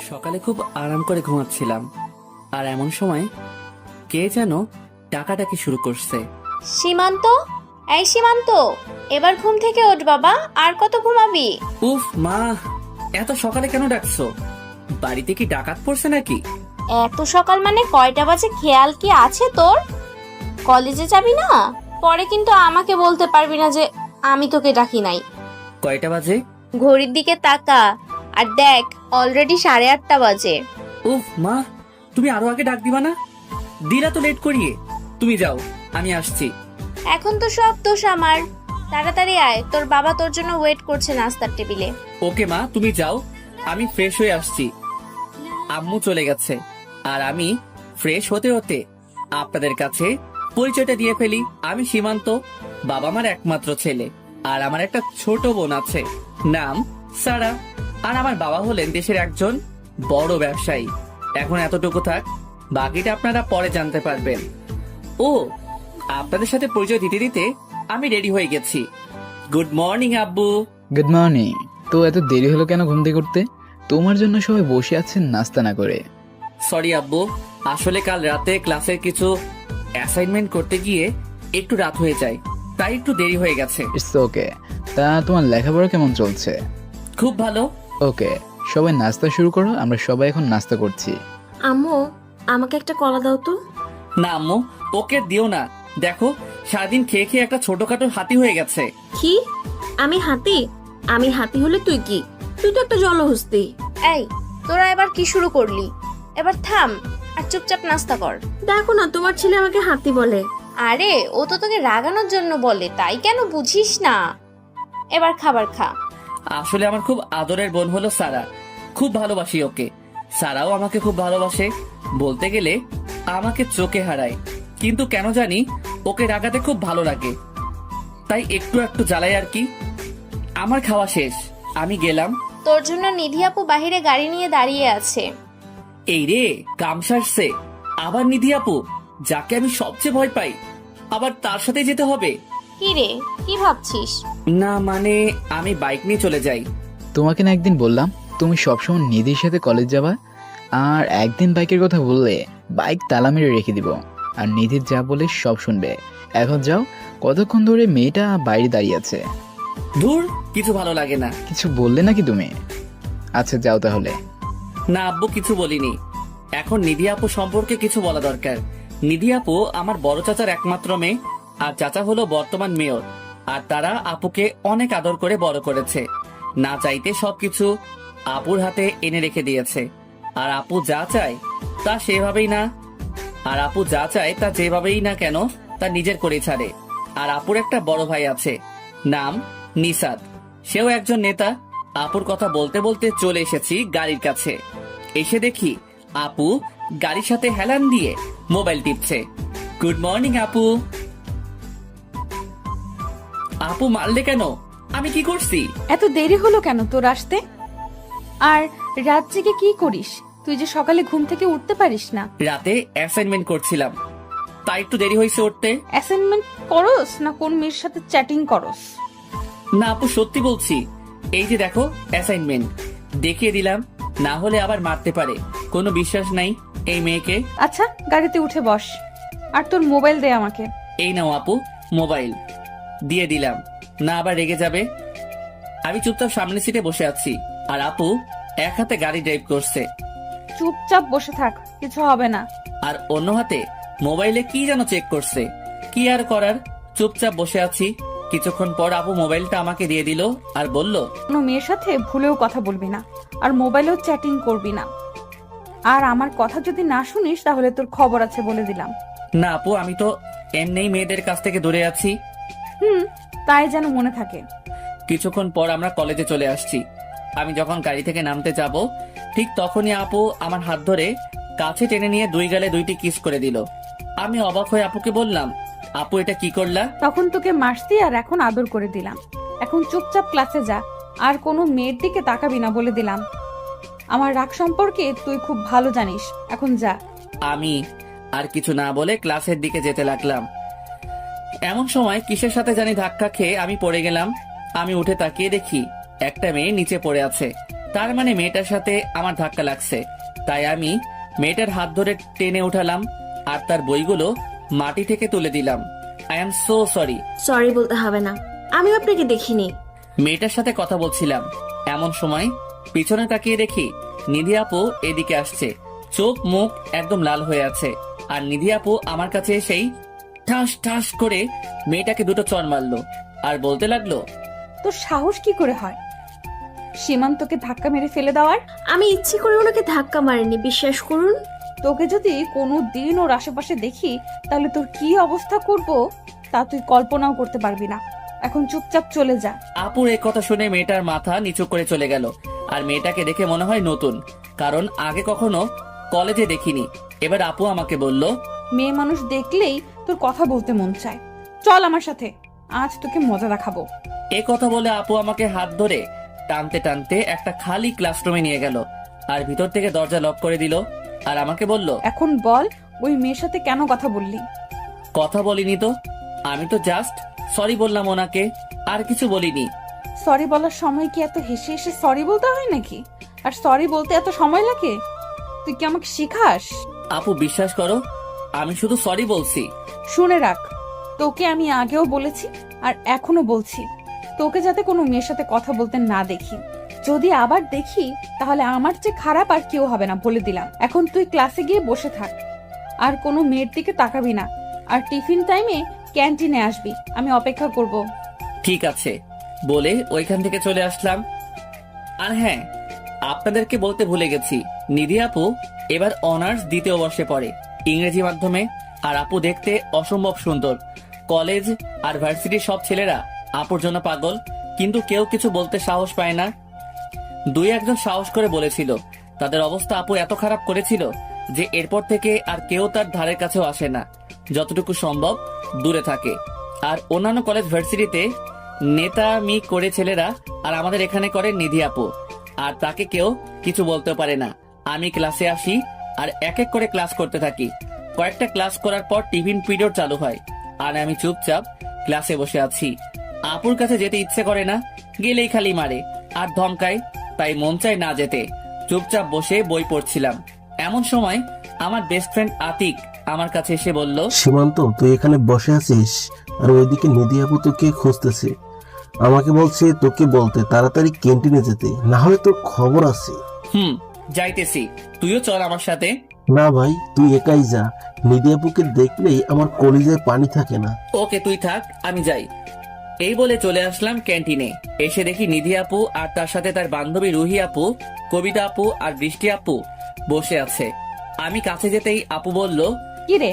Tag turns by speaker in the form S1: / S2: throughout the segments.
S1: সকালে খুব আরাম করে ঘুমাচ্ছিলাম, আর এমন সময় কে যেন ডাকাডাকি শুরু করছে।
S2: সীমান্ত, এই সীমান্ত, এবার ঘুম থেকে ওঠ বাবা, আর কত ঘুমাবি?
S1: উফ মা, এত সকালে কেন ডাকছো? বাড়িতে কি ডাকাত পড়ছে নাকি?
S2: এত সকাল মানে কয়টা বাজে খেয়াল কি আছে তোর? কলেজে যাবি না? পরে কিন্তু আমাকে বলতে পারবি না যে আমি তোকে ডাকি নাই।
S1: কয়টা বাজে?
S2: ঘড়ির দিকে তাকা আর দেখ, অলরেডি 8:30 বাজে।
S1: উফ মা, তুমি আরো আগে ডাক দিবা না? দিলা তো লেট করিয়ে। তুমি যাও, আমি আসছি।
S2: এখন তো সব দোষ আমার। তাড়াতাড়ি আয়, তোর বাবা তোর জন্য ওয়েট করছে নাস্তার টেবিলে।
S1: ওকে মা, তুমি যাও, আমি ফ্রেশ হয়ে আসছি। আম্মু চলে গেছে, আর আমি ফ্রেশ হতে হতে আপনাদের কাছে পরিচয়টা দিয়ে ফেলি। আমি সীমান্ত, বাবা মার একমাত্র ছেলে, আর আমার একটা ছোট বোন আছে, নাম সারা। আর আমার বাবা হলেন দেশের একজন বড় ব্যবসায়ী। এখন এতটুকু থাক, বাকিটা আপনারা পরে জানতে পারবেন। ও, আপনাদের সাথে পরিচয় দিতে দিতে আমি রেডি হয়ে গেছি। গুড মর্নিং আব্বু।
S3: Good morning. তো এত দেরি হলো কেন ঘুম থেকে উঠতে? তোমার জন্য সবাই বসে আছেন নাস্তা না করে।
S1: সরি আব্বু, আসলে কাল রাতে ক্লাসের কিছু অ্যাসাইনমেন্ট করতে গিয়ে একটু রাত হয়ে যায়, তাই একটু দেরি হয়ে গেছে।
S3: It's okay. তা তোমার লেখাপড়া কেমন চলছে?
S1: খুব ভালো।
S3: ওকে, সবাই নাস্তা শুরু করো, আমরা সবাই এখন নাস্তা করছি।
S4: আম্মু, আমাকে একটা কলা দাও তো।
S1: না আম্মু, ওকে দিও না। দেখো, সারাদিন খেয়ে খেয়ে একটা ছোটখাটো হাতি হয়ে গেছে।
S4: কি? আমি হাতি? আমি হাতি হলে তুই কি? তুই তো একটা জলহস্তি।
S2: এই, তোরা এবার কি শুরু করলি? এবার থাম আর চুপচাপ নাস্তা কর।
S4: দেখো না, তোমার ছেলে আমাকে হাতি বলে।
S2: আরে, ও তো তোকে রাগানোর জন্য বলে, তাই কেন বুঝিস না? এবার খাবার খা।
S1: আসলে আমার খুব আদরের বোন হলো সারা, খুব ভালোবাসি ওকে। সারাও আমাকে খুব ভালোবাসে, বলতে গেলে আমাকে চোখে হারায়। কিন্তু কেন জানি ওকে রাগাতে খুব ভালো লাগে, তাই একটু একটু জ্বালাই আর কি। আমার খাওয়া শেষ, আমি গেলাম।
S2: তোর জন্য নিধি আপু বাহিরে গাড়ি নিয়ে দাঁড়িয়ে আছে।
S1: এই রে, কাম সারছে। আবার নিধি আপু, যাকে আমি সবচেয়ে ভয় পাই, আবার তার সাথে যেতে হবে?
S2: কি রে, কি ভাবছিস?
S1: না মানে, আমি বাইক নিয়ে চলে যাই।
S3: তোমাকে না একদিন বললাম তুমি সবসময় নিধির সাথে কলেজ যাবা, আর একদিন বাইকের কথা বললে বাইক তালা মেরে রেখে দিব, আর নিধির যা বলে সব শুনবে। এখন যাও, কতক্ষণ ধরে মেয়েটা বাইরে দাঁড়িয়ে আছে।
S1: দূর, কিছু ভালো লাগে না।
S3: কিছু বললে নাকি তুমি? আচ্ছা যাও তাহলে।
S1: না আব্বু, কিছু বলিনি। এখন নিধি আপু সম্পর্কে কিছু বলা দরকার। নিধি আপু আমার বড় চাচার একমাত্র মেয়ে, আর চাচা হলো বর্তমান মেয়র। আর তারা আপুকে অনেক আদর করে বড় করেছে, না চাইতে সবকিছু আপুর হাতে এনে রেখে দিয়েছে। আর আপু যা চায় তা সেভাবেই না, আর আপু যা চায় তা যেভাবেই না কেন তা নিজের করে ছাড়ে। আর আপুর একটা বড় ভাই আছে, নাম নিসাদ, সেও একজন নেতা। আপুর কথা বলতে বলতে চলে এসেছি গাড়ির কাছে। এসে দেখি আপু গাড়ির সাথে হেলান দিয়ে মোবাইল টিপছে। গুড মর্নিং আপু। আপু মারলে কেন? আমি কি করছি?
S5: এত দেরি হলো কেন তোর আসতে? আর রাত জেগে কি করিস? তুই যে সকালে ঘুম থেকে উঠতে পারিস না।
S1: রাতে অ্যাসাইনমেন্ট করছিলাম, তাই একটু দেরি হয়েছে উঠতে।
S5: অ্যাসাইনমেন্ট করস না কোন মেয়ের সাথে চ্যাটিং করস?
S1: না আপু, সত্যি বলছি। এই যে দেখো অ্যাসাইনমেন্ট, দেখিয়ে দিলাম, না হলে আবার মারতে পারে। কোনো বিশ্বাস নাই এই মেয়েকে।
S5: আচ্ছা, গাড়িতে উঠে বস, আর তোর মোবাইল দে আমাকে।
S1: এই নাও আপু মোবাইল, দিয়ে দিলাম, না আবার রেগে যাবে। আমি চুপচাপ সামনের সিটে বসে আছি, আর আপু এক হাতে গাড়ি ড্রাইভ করছে,
S5: চুপচাপ বসে থাক, কিছু হবে না।
S1: আর অন্য হাতে মোবাইলে কি যেন চেক করছে। কি আর করার, চুপচাপ বসে আছি। কিছুক্ষণ পর আপু মোবাইলটা আমাকে দিয়ে দিল আর বলল,
S5: কোনো মেয়ের সাথে ভুলেও কথা বলবি না, আর মোবাইলেও চ্যাটিং করবি না। আর আমার কথা যদি না শুনিস তাহলে তোর খবর আছে বলে দিলাম।
S1: না আপু, আমি তো এমনিই মেয়েদের কাছ থেকে দূরে আছি।
S5: তাই যেন মনে থাকে।
S1: কিছুক্ষণ পর আমরা কলেজে চলে আসছি। আমি যখন গাড়ি থেকে নামতে যাব, ঠিক তখনই আপু আমার হাত ধরে কাছে টেনে নিয়ে দুই গালে দুইটি কিস করে দিল। আমি অবাক হয়ে আপুকে বললাম, আপু এটা কি করলা?
S5: তখন তোকে মারছি আর এখন আদর করে দিলাম। এখন চুপচাপ ক্লাসে যা, আর কোনো মেয়ের দিকে তাকাবি না বলে দিলাম। আমার রাগ সম্পর্কে তুই খুব ভালো জানিস, এখন যা।
S1: আমি আর কিছু না বলে ক্লাসের দিকে যেতে লাগলাম। এমন সময় কিসের সাথে জানি ধাক্কা খেয়ে আমি পড়ে গেলাম। আমি উঠে তাকিয়ে দেখি একটা মেয়ে নিচে পড়ে আছে। তার মানে মেয়েটার সাথে আমার ধাক্কা লাগছে। তাই আমি মেয়েটার হাত ধরে টেনে উঠালাম আর তার বইগুলো মাটি থেকে তুলে দিলাম। I am so sorry.
S4: Sorry বলতে হবে না, আমি আপনাকে দেখিনি।
S1: মেয়েটার সাথে কথা বলছিলাম, এমন সময় পিছনে তাকিয়ে দেখি নিধি আপু এদিকে আসছে। চোখ মুখ একদম লাল হয়ে আছে। আর নিধি আপু আমার কাছে এসেই ঠাস ঠাস করে মেয়েটাকে দুটো চড় মারলো আর বলতে লাগলো,
S5: তোর সাহস কি করে হয় সীমান্তকে ধাক্কা মেরে ফেলে দেওয়ার?
S4: আমি ইচ্ছে করে ওনাকে ধাক্কা মারিনি, বিশ্বাস করুন।
S5: তোকে যদি কোনো দিন ওর আশেপাশে দেখি তাহলে তোর কি অবস্থা করব তা তুই কল্পনাও করতে পারবি না। এখন চুপচাপ চলে যা।
S1: আপুর এই কথা শুনে মেয়েটার মাথা নিচু করে চলে গেল। আর মেয়েটাকে দেখে মনে হয় নতুন, কারণ আগে কখনো কলেজে দেখিনি। এবার আপু আমাকে বলল,
S5: মেয়ে মানুষ দেখলেই তোর কথা বলতে মন চায়, চল আমার সাথে, আজ তোকে মজা দেখাবো।
S1: এ কথা বলে আপু আমাকে হাত ধরে টানতে টানতে একটা খালি ক্লাসরুমে নিয়ে গেল আর ভিতর থেকে দরজা লক করে দিল। আর আমাকে বলল,
S5: এখন বল ওই মেয়ের সাথে কেন কথা বললি?
S1: কথা বলিনি তো, আমি তো জাস্ট সরি বললাম ওনাকে, আর কিছু বলিনি।
S5: সরি বলার সময় কি এত হেসে হেসে সরি বলতে হয় নাকি? আর সরি বলতে এত সময় লাগে? তুই কি আমাকে শিখাস?
S1: আপু বিশ্বাস করো, আমি শুধু সরি বলছি।
S5: শুনে রাখ, তোকে আমি আগেও বলেছি আর এখনো বলছি, তোকে যাতে কোনো মেয়ের সাথে কথা বলতে না দেখি। যদি আবার দেখি তাহলে আমার চেয়ে খারাপ আর কেউ হবে না, বলে দিলাম। এখন তুই ক্লাসে গিয়ে বসে থাক, আর কোনো মেয়ের দিকে তাকাবি না। আর টিফিন টাইমে ক্যান্টিনে আসবি, আমি অপেক্ষা করব।
S1: ঠিক আছে বলে ওইখান থেকে চলে আসলাম। আর হ্যাঁ, আপনাদেরকে বলতে ভুলে গেছি, নিধি আপু এবার অনার্স দ্বিতীয় বর্ষে পড়ে ইংরেজি মাধ্যমে। আর আপু দেখতে অসম্ভব সুন্দর। কলেজ আর ভার্সিটির সব ছেলেরা আপুর জন্য পাগল, কিন্তু কেউ কিছু বলতে সাহস পায় না। দুই একজন সাহস করে বলেছিল। তাদের অবস্থা আপু এত খারাপ করেছিল যে এরপর থেকে আর কেউ তার ধারের কাছেও আসে না, যতটুকু সম্ভব দূরে থাকে। আর অন্যান্য কলেজ ভার্সিটিতে নেতামি করে ছেলেরা, আর আমাদের এখানে করে নিধি আপু। আর তাকে কেউ কিছু বলতে পারে না। আমি ক্লাসে আসি আর এক এক করে ক্লাস করতে থাকি। কয়েকটা ক্লাস করার পর টিফিন পিরিয়ড চালু হয় আর আমি চুপচাপ ক্লাসে বসে আছি। আপুর কাছে যেতে ইচ্ছে করে না, গেলেই খালি মারে আর ধমকায়, তাই মন চায় না যেতে। চুপচাপ বসে বই পড়ছিলাম। এমন সময় আমার বেস্ট ফ্রেন্ড আতিক আমার কাছে এসে বলল,
S6: সীমান্ত, তুই এখানে বসে আছিস আর ওইদিকে নিধি আপু তোকে খুঁজতেছে। আমাকে বলছে তোকে বলতে তাড়াতাড়ি ক্যান্টিনে যেতে, না হলে তোর খবর আছে।
S1: যাইতেছি, তুইও চল আমার সাথে।
S6: না ভাই, তুই একাই যা, নিধি আপুকে দেখলেই আমার কলিজায় পানি থাকে না।
S1: ওকে তুই থাক, আমি যাই। এই বলে চলে আসলাম ক্যান্টিনে। এসে দেখি নিধি আপু আর তার সাথে তার বান্ধবী রুহি আপু, কবিতা আপু আর বৃষ্টি আপু বসে আছে। আমি কাছে যেতেই আপু বলল,
S5: কি রে,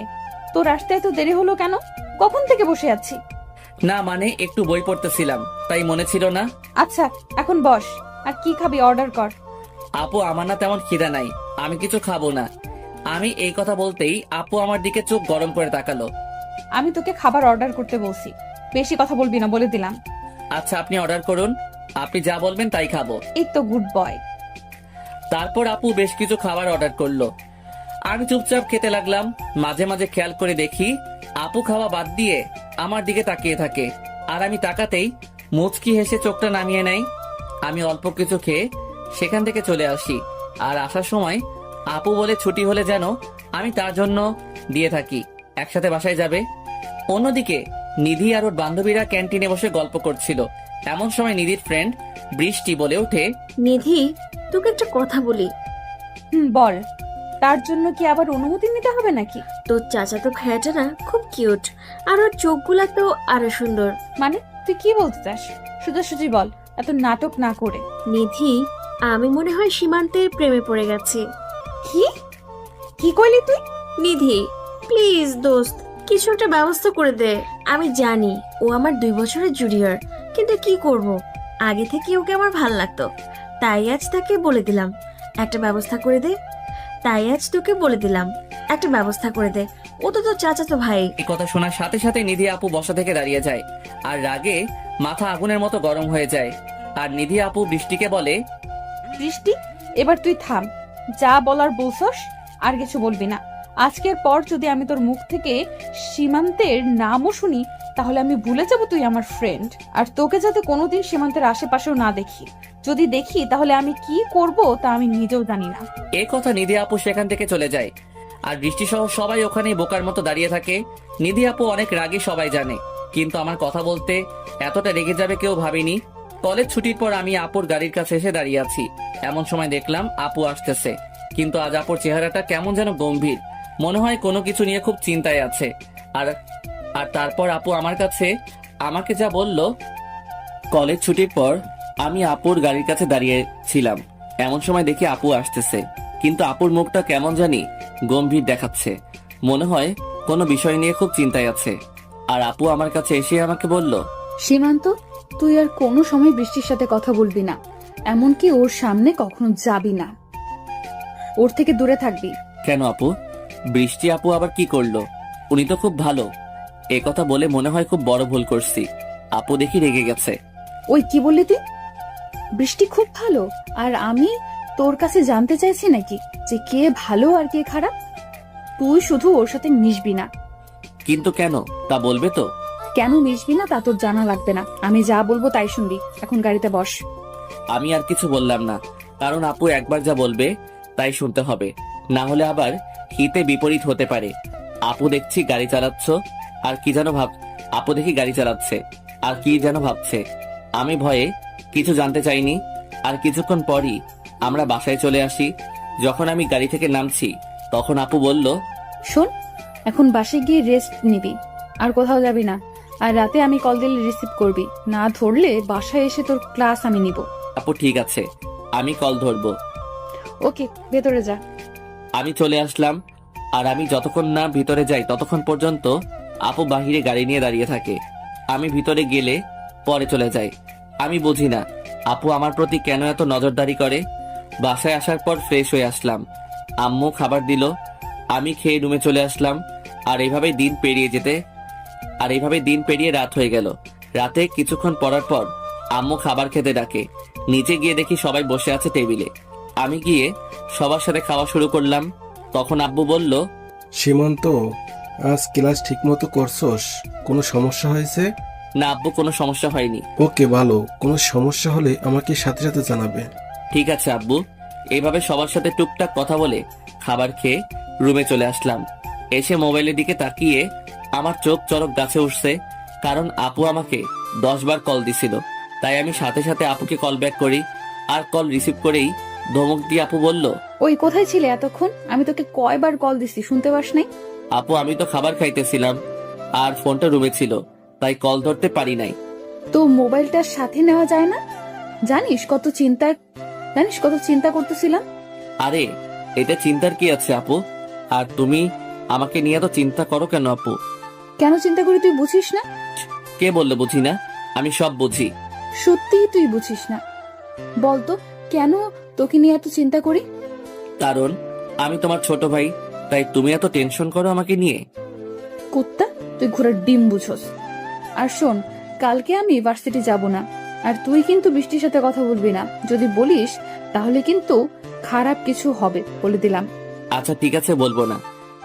S5: তোর আসতে এত দেরি হলো কেন? কখন থেকে বসে আছি?
S1: না মানে একটু বই পড়তেছিলাম, তাই মনে ছিল না।
S5: আচ্ছা এখন বস, আর কি খাবি অর্ডার কর।
S1: আপু আমার না তেমন খিদা নাই, আমি কিছু খাবো না। আমি এই কথা বলতেই আপু আমার দিকে চোখ গরম করে তাকালো।
S5: আমি তোকে খাবার অর্ডার করতে বলছি, বেশি কথা বলবি না, বলে দিলাম।
S1: আচ্ছা আপনি অর্ডার করুন, আপনি যা বলবেন তাই খাবো।
S5: এই তো গুড বয়।
S1: তারপর আপু বেশ কিছু খাবার অর্ডার করলো। আমি চুপচাপ খেতে লাগলাম। মাঝে মাঝে খেয়াল করে দেখি আপু খাওয়া বাদ দিয়ে আমার দিকে তাকিয়ে থাকে, আর আমি তাকাতেই মুচকি হেসে চোখটা নামিয়ে নেয়। আমি অল্প কিছু খেয়ে সেখান থেকে চলে আসি। আর আসার সময় আপু বলে ছুটি হলে যেন আমি তার জন্য দিয়ে থাকি, একসাথে বাসায় যাবে। অন্যদিকে নিধি আর ওর বান্ধবীরা ক্যান্টিনে বসে গল্প করছিল। এমন সময় নিধির ফ্রেন্ড বৃষ্টি বলে ওঠে,
S4: নিধি, তোকে একটা কথা বলি।
S5: বল। তার জন্য কি আবার অনুমতি নিতে হবে নাকি?
S4: তোর চাচাতো ভাইয়াটা না খুব কিউট, আর ওর চোখগুলা তো আরো সুন্দর।
S5: মানে তুই কি বলতে চাস? সোজাসুজি বল, এত নাটক না করে।
S4: নিধি, আমি মনে হয় সীমান্তের প্রেমে পড়ে গেছি।
S5: কি কি কইলি তুই?
S4: নিধি প্লিজ দোস্ত, কিছু একটা ব্যবস্থা করে দে। আমি জানি ও আমার 2 বছরের জুনিয়র, কিন্তু কি করব, আগে থেকে ওকে আমার ভাল লাগতো, তাই আজ তাকে বলে দিলাম একটা ব্যবস্থা করে দে। তাই আজ তোকে বলে দিলাম একটা ব্যবস্থা করে দে। ও তো তোর চাচাতো ভাই।
S1: এই কথা শোনার সাথে সাথে নিধি আপু বসা থেকে দাঁড়িয়ে যায় আর রাগে মাথা আগুনের মতো গরম হয়ে যায়। আর নিধি আপু বৃষ্টিকে বলে,
S5: বৃষ্টি, এবার তুই থাম, যা বলার বলছস আর কিছু বলবি না। আজকের পর যদি আমি তোর মুখ থেকে সীমান্তের নামও শুনি তাহলে আমি ভুলে যাব তুই আমার ফ্রেন্ড। আর তোকে যাতে কোনোদিন সীমান্তের আশেপাশেও না দেখি, যদি দেখি তাহলে আমি কি করব তা আমি নিজেও জানি না।
S1: এই কথা নিধি আপু সেখান থেকে চলে যায়। আর বৃষ্টি সহ সবাই ওখানে বোকার মতো দাঁড়িয়ে থাকে। নিধি আপু অনেক রাগী, সবাই জানে, কিন্তু আমার কথা বলতে এতটা রেগে যাবে কেউ ভাবিনি। কলেজ ছুটির পর আমি আপুর গাড়ির কাছে এসে দাঁড়িয়ে আছি। এমন সময় দেখলাম আপু আসতেছে, কিন্তু আজ আপুর চেহারাটা কেমন যেন গম্ভীর, মনে হয় কোনো কিছু নিয়ে খুব চিন্তায় আছে। আর আর তারপর আপু আমার কাছে আমাকে যা বলল। কলেজ ছুটির পর আমি আপুর গাড়ির কাছে দাঁড়িয়ে ছিলাম। এমন সময় দেখি আপু আসতেছে, কিন্তু আপুর মুখটা কেমন জানি গম্ভীর দেখাচ্ছে, মনে হয় কোনো বিষয় নিয়ে খুব চিন্তায় আছে। আর আপু আমার কাছে এসে আমাকে বলল,
S5: সীমান্ত, তুই আর কোনো সময় বৃষ্টির সাথে কথা বলবি না, এমনকি ওর সামনে কখনো যাবি না, ওর থেকে দূরে থাকবি।
S1: কেন আপু? বৃষ্টি আপু আবার কি করলো? উনি তো খুব ভালো। এ কথা বলে মনে হয় খুব বড় ভুল করছি। আপু দেখি রেগে গেছে।
S5: ওই কি বললি তুই? বৃষ্টি খুব ভালো আর আমি তোর কাছে জানতে চাইছি নাকি যে কে ভালো আর কে খারাপ? তুই শুধু ওর সাথে মিশবি না।
S1: কিন্তু কেন তা বলবে তো?
S5: কেন মিশবি না তা তোর জানা লাগবে না, আমি যা বলবো তাই শুনবি। এখন গাড়িতে বস।
S1: আমি আর কিছু বললাম না, কারণ আপু একবার যা বলবে তাই শুনতে হবে, না হলে আবার হিতে বিপরীত হতে পারে। আপু দেখছি গাড়ি চালাচ্ছ আর কি যেন আপু দেখি গাড়ি চালাচ্ছে আর কি যেন ভাবছে। আমি ভয়ে কিছু জানতে চাইনি। আর কিছুক্ষণ পরই আমরা বাসায় চলে আসি। যখন আমি গাড়ি থেকে নামছি তখন আপু বলল,
S5: শোন, এখন বাসে গিয়ে রেস্ট নিবি, আর কোথাও যাবি না। আর রাতে আমি কল দিলে রিসিভ করবি, না ধরলে বাসায় এসে তোর ক্লাস আমি নিব।
S1: আপু ঠিক আছে, আমি কল ধরবো।
S5: ওকে, ভেতরে যা।
S1: আমি চলে আসলাম। আর আমি যতক্ষণ না ভিতরে যাই ততক্ষণ পর্যন্ত আপু বাহিরে গাড়ি নিয়ে দাঁড়িয়ে থাকে। আমি ভিতরে গেলে পরে চলে যাই। আমি বুঝি না আপু আমার প্রতি কেন এত নজরদারি করে। বাসায় আসার পর ফ্রেশ হয়ে আসলাম, আম্মু খাবার দিল, আমি খেয়ে রুমে চলে আসলাম। আর এইভাবে দিন পেরিয়ে রাত হয়ে গেল। রাতে কিছুক্ষণ পরার পর আম্মু খাবার খেতে ডাকে। নিচে গিয়ে দেখি সবাই বসে আছে টেবিলে। আমি গিয়ে সবার সাথে খাওয়া শুরু করলাম। তখন আব্বু বলল,
S6: সীমান্ত, আজ ক্লাস ঠিক মতো করছস? কোনো সমস্যা হয়েছে?
S1: না আব্বু, কোনো সমস্যা হয়নি।
S6: ওকে, ভালো। কোনো সমস্যা হলে আমাকে সাথে সাথে জানাবে।
S1: ঠিক আছে আব্বু। এইভাবে সবার সাথে টুকটাক কথা বলে খাবার খেয়ে রুমে চলে আসলাম। এসে মোবাইলের দিকে তাকিয়ে আমার চোখ চরক গাছে উঠছে, কারণ আপু আমাকে 10 বার কল দিছিল। তাই আমি সাথে সাথে আপুকে কল ব্যাক করি। আর কল রিসিভ করেই ধমক দিয়ে আপু বলল,
S5: ওই কোথায় ছিলে এতক্ষণ? আমি তোকে কয়বার কল দিছি, শুনতে পাস নাই?
S1: আপু আমি তো খাবার খাইতেছিলাম আর ফোনটা রুমে ছিল, তাই কল ধরতে পারি নাই।
S5: তো মোবাইলটা সাথে নেওয়া যায় না? জানিস কত চিন্তা করতেছিলাম।
S1: আরে এতে চিন্তার কি আছে আপু? আর তুমি আমাকে নিয়ে তো চিন্তা করো কেন আপু?
S5: কেন চিন্তা করি তুই বুঝিস না?
S1: কে বললে বুঝি না? আমি সব বুঝি।
S5: সত্যিই তুই বুঝিস না? বলতো কেন তোকে নিয়ে এত চিন্তা করি?
S1: কারণ আমি তোমার ছোট ভাই, তাই তুমি এত টেনশন করো আমাকে নিয়ে।
S5: কুত্তা, তুই ঘোড়ার ডিম বুঝোস। আর শোন, কালকে আমি ভার্সিটি যাব না, আর তুই কিন্তু বৃষ্টির সাথে কথা বলবি না। যদি বলিস তাহলে কিন্তু খারাপ কিছু হবে, বলে দিলাম।
S1: আচ্ছা ঠিক আছে, বলবো না।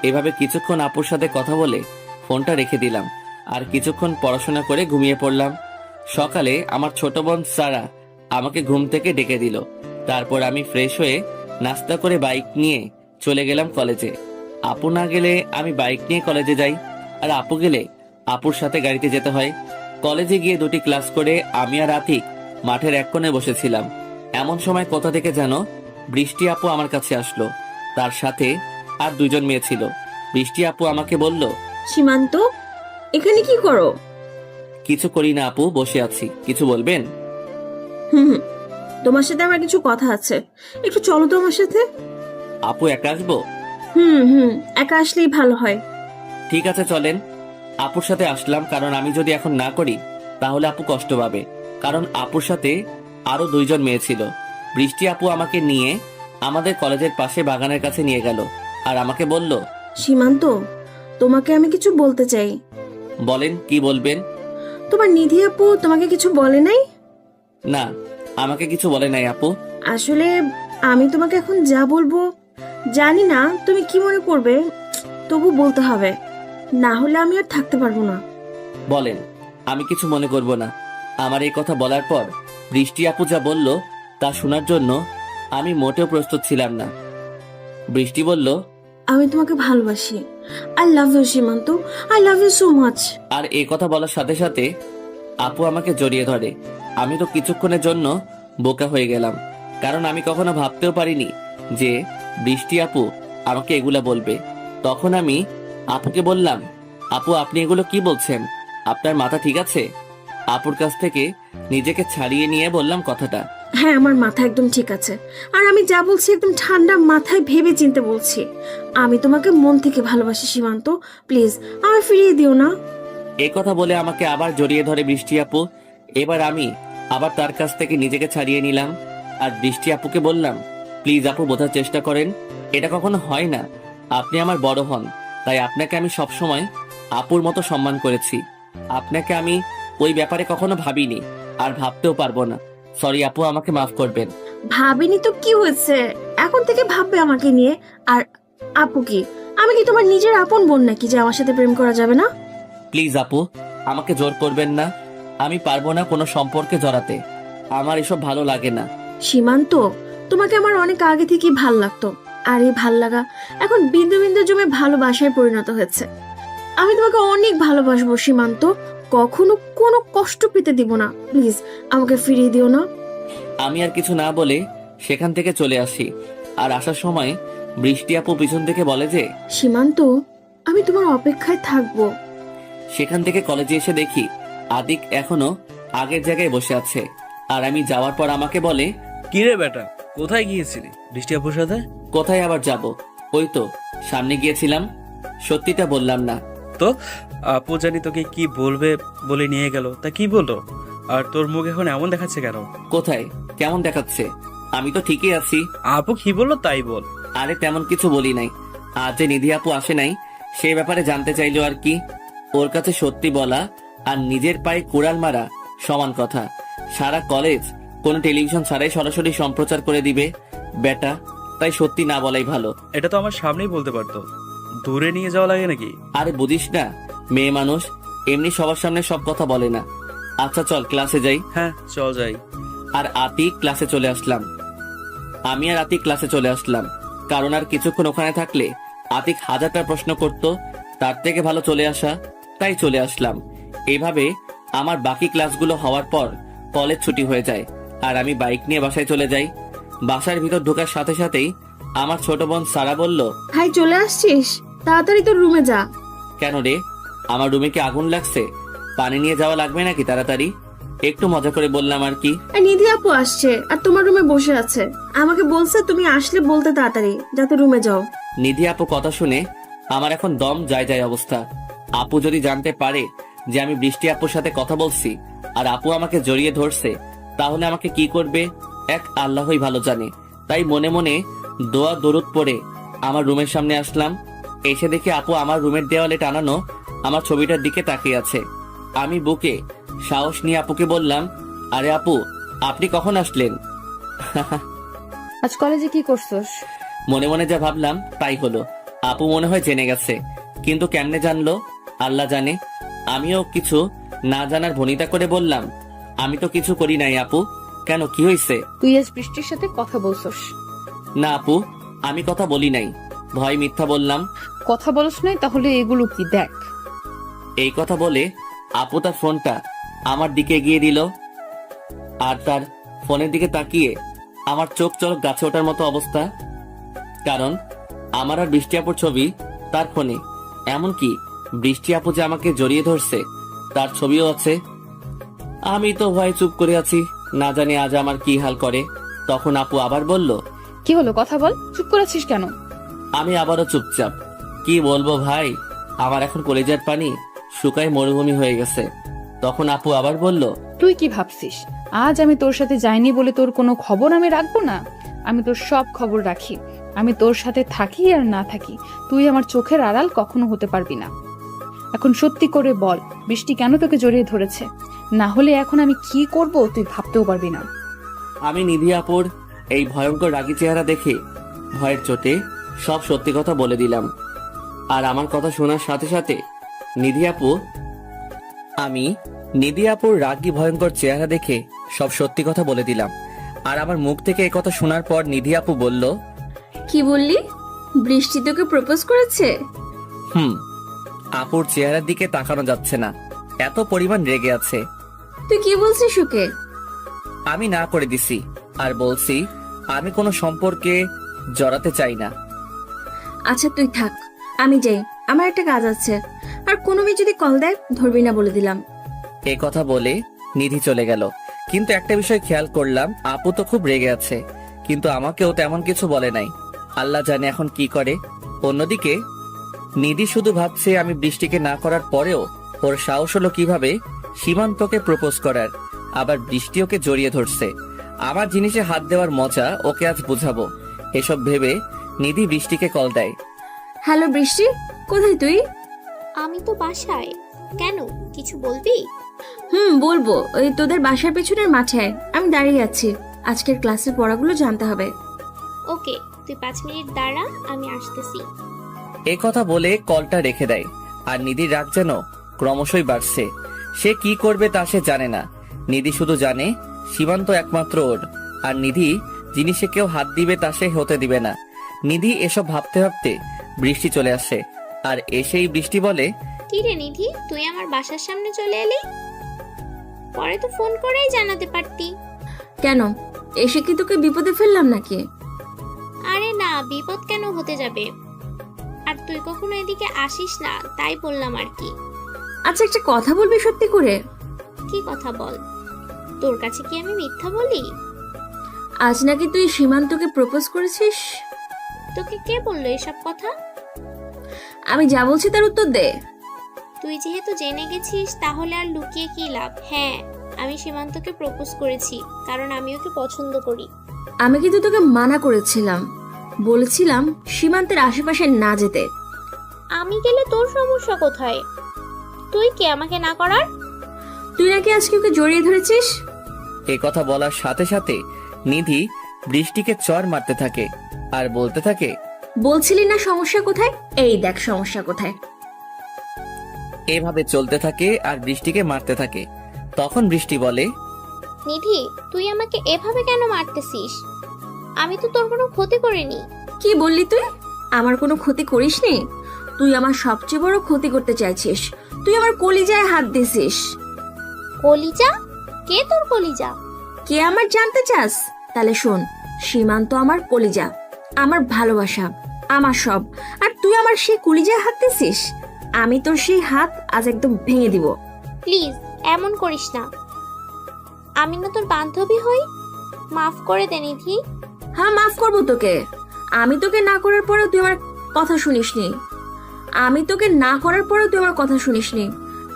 S1: এভাবে কিছুক্ষণ আপুর সাথে কথা বলে ফোনটা রেখে দিলাম আর কিছুক্ষণ পড়াশোনা করে ঘুমিয়ে পড়লাম। সকালে আমার ছোট বোন সারা আমাকে ঘুম থেকে ডেকে দিল। তারপর আমি ফ্রেশ হয়ে নাস্তা করে বাইক নিয়ে চলে গেলাম কলেজে। আপু না গেলে আমি বাইক নিয়ে কলেজে যাই, আর আপু গেলে আপুর সাথে গাড়িতে যেতে হয়। কলেজে গিয়ে 2টি ক্লাস করে আমি আর আতিক মাঠের এক কোণে বসেছিলাম। এমন সময় কোথা থেকে যেন বৃষ্টি আপু আমার কাছে আসলো। তার সাথে আর 2জন মেয়ে ছিল। বৃষ্টি আপু আমাকে বলল,
S4: সীমান্ত, এখানে কি করো?
S1: কিছু করি না আপু, বসে আছি। কিছু বলবেন?
S4: হুম, তোমার সাথে আমার কিছু কথা আছে, একটু চলো তো আমার সাথে।
S1: আপু একা আসবো?
S4: হুম, একা আসলেই ভালো হয়।
S1: ঠিক আছে চলেন। আপুর সাথে আসলাম, কারণ আমি যদি এখন না করি তাহলে আপু কষ্ট পাবে। কারণ আপুর সাথে আরো 2জন মেয়ে ছিল। বৃষ্টি আপু আমাকে নিয়ে আমাদের কলেজের পাশে বাগানের কাছে নিয়ে গেল আর আমাকে বলল,
S4: সীমান্ত, তোমাকে আমি কিছু বলতে চাই।
S1: বলেন, কি বলবেন?
S4: তোমার নিধি আপু তোমাকে কিছু বলে নাই?
S1: না, আমাকে কিছু বলে নাই আপু।
S4: আসলে আমি তোমাকে এখন যা বলবো জানি না তুমি কি মনে করবে, তবু বলতে হবে, না হলে আমি আর থাকতে পারবো না।
S1: বলেন, আমি কিছু মনে করব না। আমার এই কথা বলার পর বৃষ্টি আপু যা বলল তা শোনার জন্য আমি মোটেও প্রস্তুত ছিলাম না। বৃষ্টি বলল,
S4: আমি তোমাকে ভালোবাসি। I love you Simanta, I love you so much.
S1: আর এই কথা বলার সাথে সাথে আপু আমাকে জড়িয়ে ধরে। আমি তো কিছুক্ষণের জন্য বোকা হয়ে গেলাম, কারণ আমি কখনো ভাবতেও পারিনি যে বৃষ্টি আপু আমাকে এগুলা বলবে। তখন আমি আপুকে বললাম, আপু আপনি এগুলো কি বলছেন? আপনার মাথা ঠিক আছে? আপুর কাছ থেকে নিজেকে ছাড়িয়ে নিয়ে বললাম কথাটা।
S4: হ্যাঁ, আমার মাথা একদম ঠিক আছে। আর আমি যা বলছি একদম ঠান্ডা মাথায় ভেবে চিন্তে বলছি। আমি তোমাকে মন থেকে ভালোবাসি সীমান্ত, প্লিজ আমায় ফিরিয়ে দিও না।
S1: এই কথা বলে আমাকে আবার জড়িয়ে ধরে বৃষ্টি আপু। এবার আমি আবার তার কাছ থেকে নিজেকে ছাড়িয়ে নিলাম আর বৃষ্টি আপুকে বললাম, প্লিজ আপু বোঝার চেষ্টা করেন, এটা কখনো হয় না। আপনি আমার বড় হন, তাই আপনাকে আমি সবসময় আপুর মতো সম্মান করেছি। আপনাকে আমি ওই ব্যাপারে কখনো ভাবিনি আর ভাবতেও পারবো না। সরি আপু, আমাকে মাফ করবেন।
S4: ভাবিনি তো কি হয়েছে, এখন থেকে ভাববে আমাকে নিয়ে। আর আপু কি, আমি কি তোমার নিজের আপন বোন নাকি যে আমার সাথে প্রেম করা যাবে না?
S1: প্লিজ আপু, আমাকে জোর করবেন না। আমি পারবো না কোনো সম্পর্কে জড়াতে। আমার এসব ভালো লাগে না।
S4: সীমান্ত, তোমাকে আমার অনেক আগে থেকেই ভাল লাগতো। আর এই ভাল লাগা এখন বিন্দু বিন্দু জমে ভালোবাসায় পরিণত হয়েছে। আমি তোমাকে অনেক ভালোবাসবো সীমান্ত, কখনো কোনো কষ্ট পেতে দিব না। প্লিজ আমাকে ফিরিয়ে দিও না।
S1: আমি আর কিছু না বলে সেখান থেকে চলে আসি। আর আসার সময় বৃষ্টি আপু পিছন থেকে বলে যে,
S4: সীমান্ত, আমি তোমার অপেক্ষায় থাকবো।
S1: সেখান থেকে কলেজে এসে দেখি আদিক এখনো আগের জায়গায় বসে আছে। আর আমি যাওয়ার পর আমাকে বলে,
S7: কিরে বেটা, কোথায় গিয়েছিলি বৃষ্টি আপুর সাথে?
S1: কোথায় আবার যাব, ওই তো সামনে গিয়েছিলাম। সত্যিটা বললাম না।
S7: তো আপু জানি তোকে কি বলবে বলে নিয়ে গেল, তা কি বললো? আর তোর মুখ এখন এমন দেখাচ্ছে কেন?
S1: কোথায় কেমন দেখাচ্ছে? আমি তো ঠিকই আছি।
S7: আপু কি বললো তাই বল।
S1: আরে তেমন কিছু বলি নাই। আজ যে নিধি আপু আসে নাই সেই ব্যাপারে জানতে চাইলো আর কি। ওর কাছে সত্যি বলা আর নিজের পায়ে কুড়াল মারা সমান কথা। সারা কলেজ কোনো টেলিভিশন ছাড়াই সরাসরি সম্প্রচার করে দিবে বেটা, তাই সত্যি না বলাই ভালো।
S7: এটা তো আমার সামনেই বলতে পারতো, দূরে নিয়ে যাওয়া লাগে নাকি?
S1: আরে বুঝিস না, মেয়ে মানুষ এমনি সবার সামনে সব কথা বলে না। আচ্ছা চল ক্লাসে যাই।
S7: হ্যাঁ চল যাই।
S1: আর আতিক ক্লাসে চলে আসলাম। আমি আর আতিক ক্লাসে চলে আসলাম, কারণ আর কিছুক্ষণ ওখানে থাকলে আতিক হাজারটা প্রশ্ন করত। তার থেকে ভালো চলে আসা, তাই চলে আসলাম। এইভাবে আমার বাকি ক্লাসগুলো হওয়ার পর কলেজ ছুটি হয়ে যায় আর আমি বাইক নিয়ে বাসায় চলে যাই। বাসার ভিতর ঢোকার সাথে সাথেই আমার ছোট বোন সারা বলল,
S4: ভাই চলে আসছিস? তাড়াতাড়ি তোর রুমে যা।
S1: কেন রে, আমার রুমে কি আগুন লাগছে? পানি নিয়ে যাওয়া লাগবে নাকি তাড়াতাড়ি? একটু মজা করে বললাম আর কি।
S4: আর নিধি আপু আসছে আর তোমার রুমে বসে আছে, আমাকে বলছে তুমি আসলে বলতে তাড়াতাড়ি যাতে রুমে যাও।
S1: নিধি আপু কথা শুনে আমার এখন দম যায় যায় অবস্থা। আপু যদি জানতে পারে যে আমি বৃষ্টি আপুর সাথে কথা বলছি আর আপু আমাকে জড়িয়ে ধরছে, তাহলে আমাকে কি করবে এক আল্লাহই ভালো জানে। তাই মনে মনে দোয়া দরুদ পড়ে আমার রুমের সামনে আসলাম। এসে দেখি আপু আমার রুমের দেওয়ালে টানানো আমার ছবিটার দিকে তাকিয়ে আছে। আমি বুকে সাহস নিয়ে আপুকে বললাম, আরে আপু আপনি কখন আসলেন?
S5: আজ কলেজে কি করছস?
S1: মনে মনে যা ভাবলাম তাই হলো। আপু মনে হয় জেনে গেছে, কিন্তু কেমনে জানলো আল্লাহ জানে। আমিও কিছু না জানার ভনিতা করে বললাম, আমি তো কিছু করি নাই আপু। কেন, কি হয়েছে?
S5: তুই আজ বৃষ্টির সাথে কথা বলছস?
S1: না আপু, আমি কথা বলি নাই, ভয় মিথ্যা বললাম।
S5: কথা বলছ নাই তাহলে এগুলো কি দেখ।
S1: এই কথা বলে আপু তার ফোনটা আমার দিকে এগিয়ে দিল। আর তার ফোনের দিকে তাকিয়ে আমার চোখ চোখ গাছে ওঠার মতো অবস্থা, কারণ আমার আর বৃষ্টি আপুর ছবি তার ফোনে। এমনকি বৃষ্টি আপু যে আমাকে জড়িয়ে ধরছে তার ছবিও আছে। আমি তো ভয় চুপ করে আছি, না জানি আজ আমার কি হাল করে। তখন আপু আবার বলল,
S5: কি হলো কথা বল, চুপ করেছিস কেন?
S1: আমি আবারও চুপচাপ। কি বলবো ভাই, আমার এখন কলেজের পানি শুকায় মরুভূমি হয়ে গেছে। তখন আপু আবার বলল,
S5: তুই কি ভাবছিস আজ আমি তোর সাথে যাইনি বলে তোর কোনো খবর আমি রাখবো না? আমি তোর সব খবর রাখি। আমি তোর সাথে থাকি আর না থাকি, তুই আমার চোখের আড়াল কখনো হতে পারবি না। এখন সত্যি করে বল, বৃষ্টি কেন তোকে জড়িয়ে ধরেছে? না হলে এখন আমি কি করব তুই ভাবতেও পারবি না।
S1: আমি নিধি আপুর এই ভয়ঙ্কর রাগী চেহারা দেখে ভয়ের চোটে সব সত্যি কথা বলে দিলাম। আর আমার কথা শোনার সাথে সাথে নিধি আপু আমি নিধি আপুর রাগী ভয়ঙ্কর চেহারা দেখে সব সত্যি কথা বলে দিলাম। আর আমার মুখ থেকে এই কথা শোনার পর নিধি আপু বলল,
S4: কি বললি? বৃষ্টি তোকে প্রপোজ করেছে?
S1: আপুর চেহারার দিকে তাকানো যাচ্ছে না, এত পরিমাণ রেগে আছে।
S4: তুই কি বলছিস ওকে?
S1: আমি না করে দিছি আর বলছি আমি কোনো সম্পর্কে জড়াতে চাই না।
S4: আচ্ছা তুই থাক, আমি যাই, আমার একটা কাজ আছে। আর কোনো মেয়ে যদি কল দেয় ধরবি না বলে দিলাম।
S1: এ কথা বলে নিধি চলে গেল। কিন্তু একটা বিষয় খেয়াল করলাম, আপু তো খুব রেগে আছে, কিন্তু আমাকেও তেমন কিছু বলে নাই। আল্লাহ জানে এখন কি করে। অন্যদিকে নিধি শুধু ভাবছে আমি বৃষ্টিকে না করার পরেও ওর সাহস হলো কিভাবে সীমান্তকে প্রপোজ করার। আবার বৃষ্টি ওকে জড়িয়ে ধরছে। আমার জিনিসে হাত দেওয়ার মজা ওকে আজ বুঝাবো। এসব ভেবে নিধি বৃষ্টিকে কল দেয়।
S4: হ্যালো বৃষ্টি, কোথায় তুই?
S2: আমি তো বাসায়। কেন, কিছু বলবি?
S4: বলবো। ওই তোদের বাসার পেছনের মাঠে আমি দাঁড়িয়ে আছি, আজকের ক্লাসের পড়াগুলো জানতে হবে।
S2: ওকে, তুই 5 মিনিট দাঁড়া, আমি আসতেছি।
S1: এ কথা বলে কলটা রেখে দেয়। আর নিধির রাগ যেন ক্রমশই বাড়ছে। সে কি করবে তা সে জানে না। নিধি শুধু জানে সীমান্ত একমাত্র ওর, আর নিধি জিনিসে কেউ হাত দিবে তা সে হতে দিবে না। নিধি এসব ভাবতে ভাবতে বৃষ্টি চলে আসে। আর এসেই বৃষ্টি বলে,
S2: কি রে নিধি, তুই আমার বাসার সামনে চলে এলি? পরে তো ফোন করেই জানাতে পারতি।
S4: কেন, এসে কি তোকে বিপদে ফেললাম নাকি?
S2: আরে না, বিপদ কেন হতে যাবে? আর তুই কখনো এদিকে আসিস না, তাই বললাম আর কি।
S4: আচ্ছা একটা কথা বলবি সত্যি করে?
S2: কি কথা বল? তোর কাছে কি আমি মিথ্যা বলি?
S4: আজ নাকি তুই সীমান্তকে প্রপোজ করেছিস।
S2: তোকে কে বললো এসব কথা?
S4: আমি যা বলছি তার উত্তর দে।
S2: তুই যেহেতু জেনে গেছিস তাহলে আর লুকিয়ে কি লাভ। হ্যাঁ, আমি সীমান্তকে প্রপোজ করেছি, কারণ আমি ওকে পছন্দ করি।
S4: আমি কিন্তু তোকে মানা করেছিলাম, বলেছিলাম সীমান্তের আশেপাশে না যেতে।
S2: আমি গেলে তোর সমস্যা কোথায়? তুই কে আমাকে না করার?
S4: তুই নাকি আজকে ওকে জড়িয়ে ধরেছিস।
S1: এ কথা বলার সাথে সাথে নিধি বৃষ্টিকে চড় মারতে থাকে আর বলতে থাকে,
S4: বলছিলি না সমস্যা কোথায়, এই দেখ সমস্যা কোথায়।
S1: এভাবে চলতে থাকে আর বৃষ্টিকে মারতে থাকে। তখন বৃষ্টি বলে,
S2: নিধি, তুই আমাকে এভাবে কেন মারতেছিস? আমি তো তোর কোনো ক্ষতি করিনি।
S4: কি বললি তুই? আমার কোনো ক্ষতি করিসনি? তুই আমার সবচেয়ে বড় ক্ষতি করতে চাইছিস। তুই আমার কলিজায় হাত দিছিস।
S2: কলিজা? কে তোর কলিজা?
S4: কে আমার জানতে চাস? তাহলে শোন, সীমান্ত আমার কলিজা, আমার ভালোবাসা, আমার সব। আর তুই আমার সেই কলিজায় হাত দিছিস। আমি তোর সেই হাত আজ একদম ভেঙে দিব।
S2: প্লিজ এমন করিস না। আমি না তোর বান্ধবী হই, মাফ করে দে নিধি।
S4: হ্যাঁ মাফ করবো তোকে। আমি তোকে না করার পরেও তুই আমার কথা শুনিসনি। আমি তোকে না করার পরেও তুই আমার কথা শুনিসনি।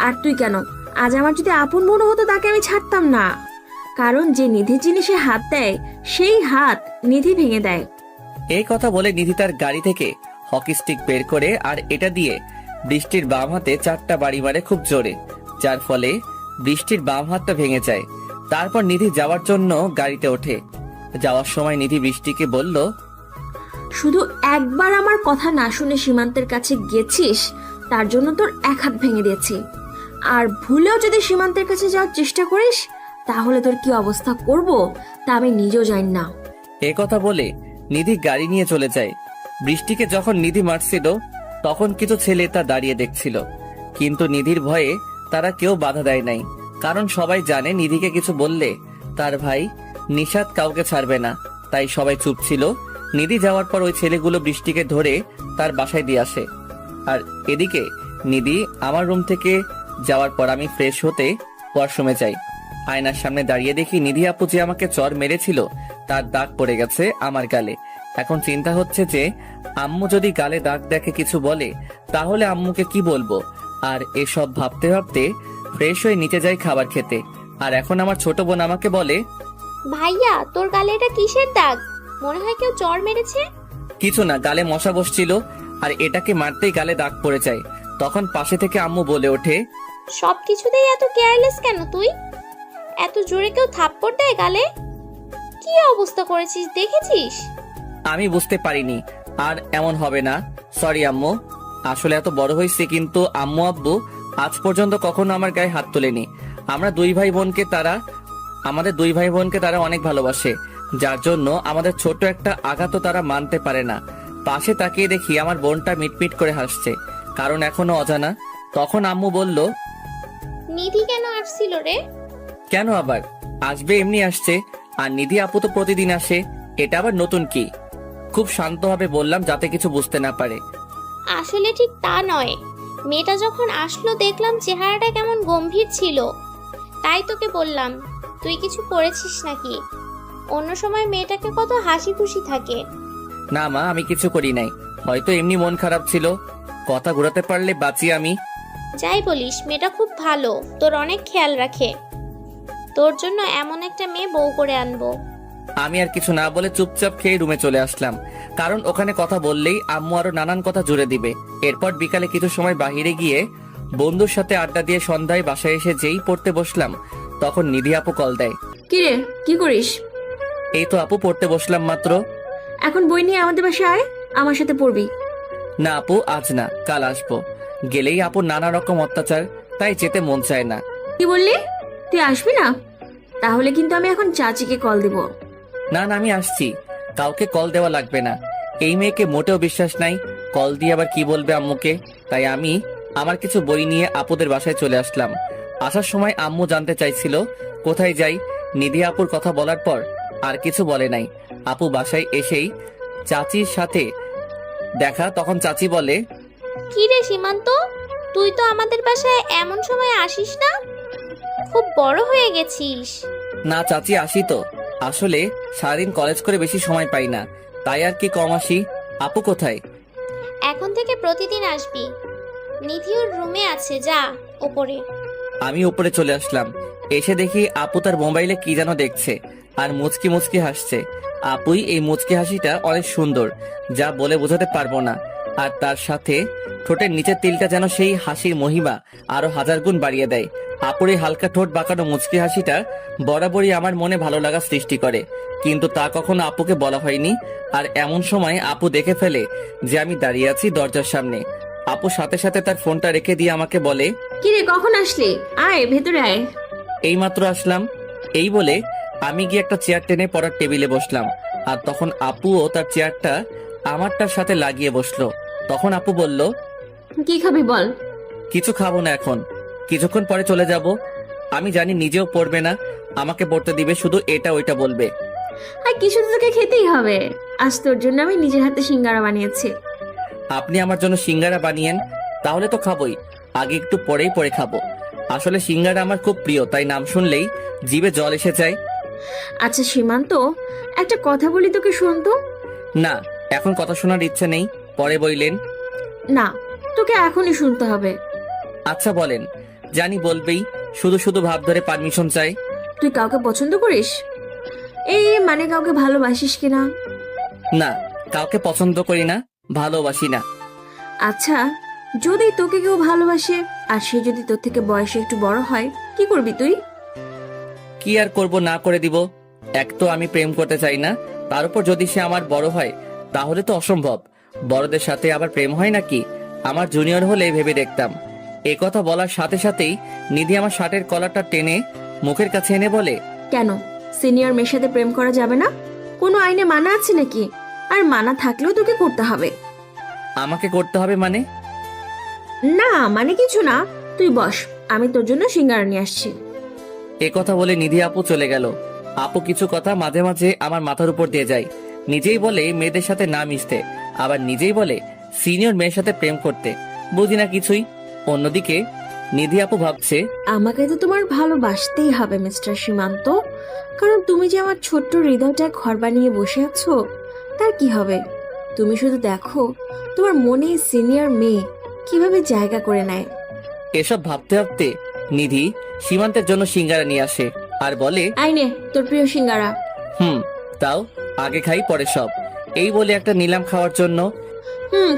S4: আর তুই কেন, আজ আমার যদি আপন মনে হতো তাকে আমি ছাড়তাম না। কারণ যে নিধির জিনিসে হাত দেয় সেই হাত নিধি ভেঙে দেয়।
S1: এই কথা বলে নিধি তার গাড়ি থেকে হকি স্টিক বের করে আর এটা দিয়ে বৃষ্টির বাম হাতে 4টা বাড়ি মারে খুব জোরে, যার ফলে বৃষ্টির বাম হাতটা ভেঙে যায়। তারপর নিধি যাওয়ার জন্য গাড়িতে ওঠে। যাওয়ার সময় নিধি বৃষ্টিকে বলল,
S4: শুধু একবার আমার কথা না শুনে সীমান্তের কাছে গেছিস, তার জন্য তোর এক হাত ভেঙে দিয়েছি। আর ভুলেও যদি সীমান্তের কাছে যাওয়ার চেষ্টা করিস তাহলে তোর কি অবস্থা করব তা আমি নিজেও জানি না।
S1: এ কথা বলে নিধি গাড়ি নিয়ে চলে যায়। বৃষ্টিকে যখন নিধি মারছিল তখন কিছু ছেলে তা দাঁড়িয়ে দেখছিল, কিন্তু নিধির ভয়ে তারা কেউ বাধা দেয় নাই। কারণ সবাই জানে নিধিকে কিছু বললে তার ভাই নিশাত কাউকে ছাড়বে না, তাই সবাই চুপ ছিল। নিধি যাওয়ার পর ওই ছেলেগুলো বৃষ্টিকে ধরে তার বাসায় দিয়ে আসে। আর এদিকে নিধি আমার রুম থেকে যাওয়ার পর আমি ফ্রেশ হতে ওয়াশরুমে যাই। আয়নার সামনে দাঁড়িয়ে দেখি নিধি আপু যে আমাকে চড় মেরেছিল তার দাগ পড়ে গেছে আমার গালে। এখন চিন্তা হচ্ছে যে আম্মু যদি গালে দাগ দেখে কিছু বলে তাহলে আম্মুকে কি বলবো। আর এসব ভাবতে ভাবতে ফ্রেশ হয়ে নিচে যাই খাবার খেতে। আর এখন আমার ছোট বোন আমাকে বলে,
S2: ভাইয়া, তোর গালে এটা কিসের দাগ? মনে হয় কেউ চড় মেরেছে।
S1: কিছু না, গালে মশা বসছিল আর এটাকে মারতেই গালে দাগ পড়ে যায়। তখন পাশে থেকে আম্মু বলে ওঠে,
S2: সবকিছুতেই এত কেয়ারলেস কেন তুই? এত জোরে কেউ থাপ্পড় দেয় গালে? কি অবস্থা করেছিস দেখেছিস?
S1: আমি বুঝতে পারিনি, আর এমন হবে না, সরি আম্মু। আসলে এত বড় হয়েছে কিন্তু আম্মু আব্বু আজ পর্যন্ত কখনো আমার গায়ে হাত তোলেনি। আমাদের দুই ভাই বোনকে তারা অনেক ভালোবাসে, যার জন্য আমাদের ছোট একটা আঘাতও তারা মানতে পারে না। পাশে তাকিয়ে দেখি আমার বোনটা মিটমিট করে হাসছে, কারণ এখনো অজানা। তখন আম্মু বলল,
S2: নিধি কেন আসছিল রে?
S1: কেন আবার আসবে, এমনি আসছে। আর নিধি আপু তো প্রতিদিন আসে, এটা আবার নতুন কি? খুব শান্তভাবে বললাম, যাতে কিছু বুঝতে না পারে।
S2: আসলে ঠিক তা নয়, মেয়েটা যখন আসলো দেখলাম চেহারাটা কেমন গম্ভীর ছিল, তাই তোকে বললাম তুই কিছু করেছিস নাকি। অন্য সময় মেয়েটাকে কত হাসি খুশি থাকে।
S1: না মা, আমি কিছু করি নাই, হয়তো এমনি মন খারাপ ছিল। কথা ঘোরাতে পারলে বাঁচি আমি।
S2: যাই বলিস, মেয়েটা খুব ভালো, তোর অনেক খেয়াল রাখে। তোর জন্য এমন একটা মেয়ে বউ করে আনবো।
S1: আমি আর কিছু না বলে চুপচাপ খেয়ে রুমে চলে আসলাম, কারণ ওখানে কথা বললেই আম্মু আরো নানান কথা জুড়ে দিবে। এরপর বিকালে কিছু সময় বাহিরে গিয়ে বন্ধুর সাথে আড্ডা দিয়ে সন্ধ্যায় বাসায় এসে যেই পড়তে বসলাম, তখন নিধি আপু কল দেয়।
S4: কি রে, কি করিস?
S1: এই তো আপু, পড়তে বসলাম মাত্র।
S4: এখন বই নিয়ে আমাদের বাসায় আয়, আমার সাথে পড়বি।
S1: না আপু, আজ না, কাল আসবো। গেলেই আপু নানা রকম অত্যাচার, তাই যেতে মন চায় না।
S4: কি বললি? তুই আসবি না? তাহলে কিন্তু আমি এখন চাচিকে কল দিব।
S1: না না, আমি আসছি, কাউকে কল দেওয়া লাগবে না। এই মেয়েকে মোটেও বিশ্বাস নাই, কল দিয়ে আবার কি বলবে আম্মুকে। তাই আমি আমার কিছু বই নিয়ে আপুদের বাসায় চলে আসলাম। আসার সময় আম্মু জানতে চাইছিল কোথায় যাই। নিধি আপুর কথা বলার পর আর কিছু বলে নাই। আপু বাসায় এসেই চাচির সাথে দেখা, তখন চাচি বলে,
S2: কি রে সীমান্ত, তুই তো আমাদের বাসায় এমন সময় আসিস না, খুব বড় হয়ে গেছিস।
S1: না চাচি, আসি তো। আসলে সারাদিন কলেজ করে বেশি সময় পাই না, তাই আর কি কম আসি। আপু কোথায়?
S2: এখন থেকে প্রতিদিন আসবি। নিধি ওর রুমে আছে, যা ওপরে।
S1: আমি উপরে চলে আসলাম। এসে দেখি আপু তার মোবাইলে কি যেন দেখছে আর মুচকি মুচকি হাসছে। আপুই এই মুচকি হাসিটা অনেক সুন্দর, যা বলে বোঝাতে পারবো না। আর তার সাথে ঠোঁটের নিচের তিলটা যেন সেই হাসির মহিমা আরো 1000 গুণ বাড়িয়ে দেয়। আপুর এই হালকা ঠোঁট বাঁকানো মুচকি হাসিটা বরাবরই আমার মনে ভালো লাগা সৃষ্টি করে, কিন্তু তা কখনো আপুকে বলা হয়নি। আর এমন সময় আপু দেখে ফেলে যে আমি দাঁড়িয়ে আছি দরজার সামনে। আপু সাথে সাথে তার ফোনটা রেখে দিয়ে আমাকে বলে,
S4: কি রে, কখন আসলি? আয় ভেতরে আয়।
S1: এইমাত্র আসলাম। এই বলে আমি গিয়ে একটা চেয়ার টেনে পড়ার টেবিলে বসলাম। আর তখন আপুও তার চেয়ারটা আমারটার সাথে লাগিয়ে বসলো। তখন আপু বলল,
S4: কি খাবি বল?
S1: কিছু খাবো না এখন, কিছুক্ষণ পরে চলে যাব। আমি জানি নিজেও পড়বে না, আমাকে পড়তে দিবে, শুধু এটা ওইটা বলবে।
S4: আর কিছু তো তোকে খেতেই হবে। আজ তোর জন্য আমি নিজের হাতে সিঙ্গারা বানিয়েছি।
S1: আপনি আমার জন্য সিঙ্গারা বানিয়েন, তাহলে তো খাবোই। আগে একটু পরেই পরে খাবো। আসলে সিঙ্গারা আমার খুব প্রিয়, তাই নাম শুনলেই জিভে জল এসে যায়।
S4: আচ্ছা সীমান্ত, একটা কথা বলি তোকে, শোন তো।
S1: না, এখন কথা শোনার ইচ্ছে নেই, পরে বইলেন।
S4: না, তোকে এখনই শুনতে হবে।
S1: আচ্ছা বলেন। জানি বলবেই, শুধু শুধু ভাব ধরে পারমিশন চাই।
S4: তুই কাউকে পছন্দ করিস? এই মানে কাউকে ভালোবাসিস কিনা?
S1: না, কাউকে পছন্দ করি না, ভালোবাসি না।
S4: আচ্ছা, যদি তোকে কেউ ভালোবাসে আর সে যদি তোর থেকে বয়সে একটু বড় হয়, কি করবি তুই?
S1: কি আর করব, না করে দিব। এক তো আমি প্রেম করতে চাই না, তার উপর যদি সে আমার বড় হয় তাহলে তো অসম্ভব। বড়দের সাথে আবার প্রেম হয় নাকি? আমার জুনিয়র হলে ভেবে দেখতাম। এ কথা বলার সাথে সাথেই নিধি আমার শার্টের কলারটা টেনে মুখের কাছে এনে বলে,
S4: কেন সিনিয়র মেয়ের সাথে প্রেম করা যাবে না? কোনো আইনে মানা আছে নাকি? আর মানা থাকলেও তোকে করতে হবে।
S1: আমাকে করতে হবে মানে?
S4: না মানে কিছু না, তুই বস, আমি তোর জন্য সিঙ্গারা নিয়ে আসছি।
S1: এ কথা বলে নিধি আপু চলে গেল। আপু কিছু কথা মাঝে মাঝে আমার মাথার উপর দিয়ে যায়। নিজেই বলে মেয়েদের সাথে না মিশতে, আবার নিজেই বলে সিনিয়র মেয়ের সাথে প্রেম করতে। বুঝি না কিছুই। অন্যদিকে নিধি আপু ভাবছে,
S4: আমাকে তো তোমার ভালোবাসতেই হবে মিস্টার সীমান্ত, কারণ তুমি যে আমার ছোট্ট হৃদয়টা ঘর বানিয়ে বসে আছো, তার কি হবে? তুমি শুধু দেখো তোমার মনে সিনিয়র মেয়ে কিভাবে জায়গা করে নেয়।
S1: এসব ভাবতে ভাবতে নিধি সীমান্তের জন্য সিঙ্গারা নিয়ে আসে আর বলে,
S4: আইনে তোর প্রিয় সিঙ্গারা।
S1: তাও আগে খাই পরে সব। এই বলে একটা নিলাম খাওয়ার জন্য।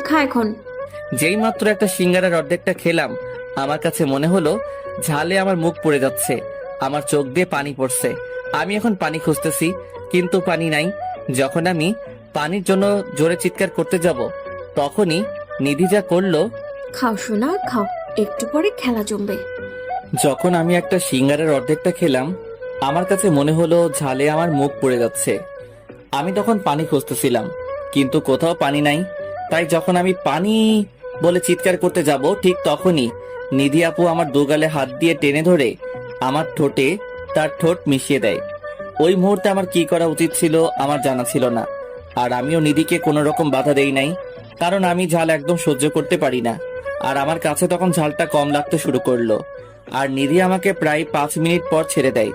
S4: খা এখন।
S1: যেই মাত্র একটা সিঙ্গারার অর্ধেকটা খেলাম, আমার কাছে মনে হলো ঝালে আমার মুখ পুড়ে যাচ্ছে, আমার চোখ দিয়ে পানি পড়ছে। আমি এখন পানি খুঁজতেছি, কিন্তু পানি নাই। যখন আমি পানির জন্য জোরে চিৎকার করতে যাব, তখনই নিধি যা করলো।
S4: খাও সোনা খাও, একটু পরে খেলা জমবে।
S1: যখন আমি একটা সিঙ্গারের অর্ধেকটা খেলাম, আমার কাছে মনে হলো ঝালে আমার মুখ পুড়ে যাচ্ছে। আমি তখন পানি খুঁজতেছিলাম, কিন্তু কোথাও পানি নাই। তাই যখন আমি পানি বলে চিৎকার করতে যাব, ঠিক তখনই নিধি আপু আমার দুগালে হাত দিয়ে টেনে ধরে আমার ঠোঁটে তার ঠোঁট মিশিয়ে দেয়। ওই মুহূর্তে আমার কি করা উচিত ছিল আমার জানা ছিল না। আর আমিও নিধিকে কোনো রকম বাধা দেই নাই, কারণ আমি ঝাল একদম সহ্য করতে পারি না। আর আমার কাছে তখন ঝালটা কম লাগতে শুরু করলো। আর নিধি আমাকে প্রায় 5 মিনিট পর ছেড়ে দেয়।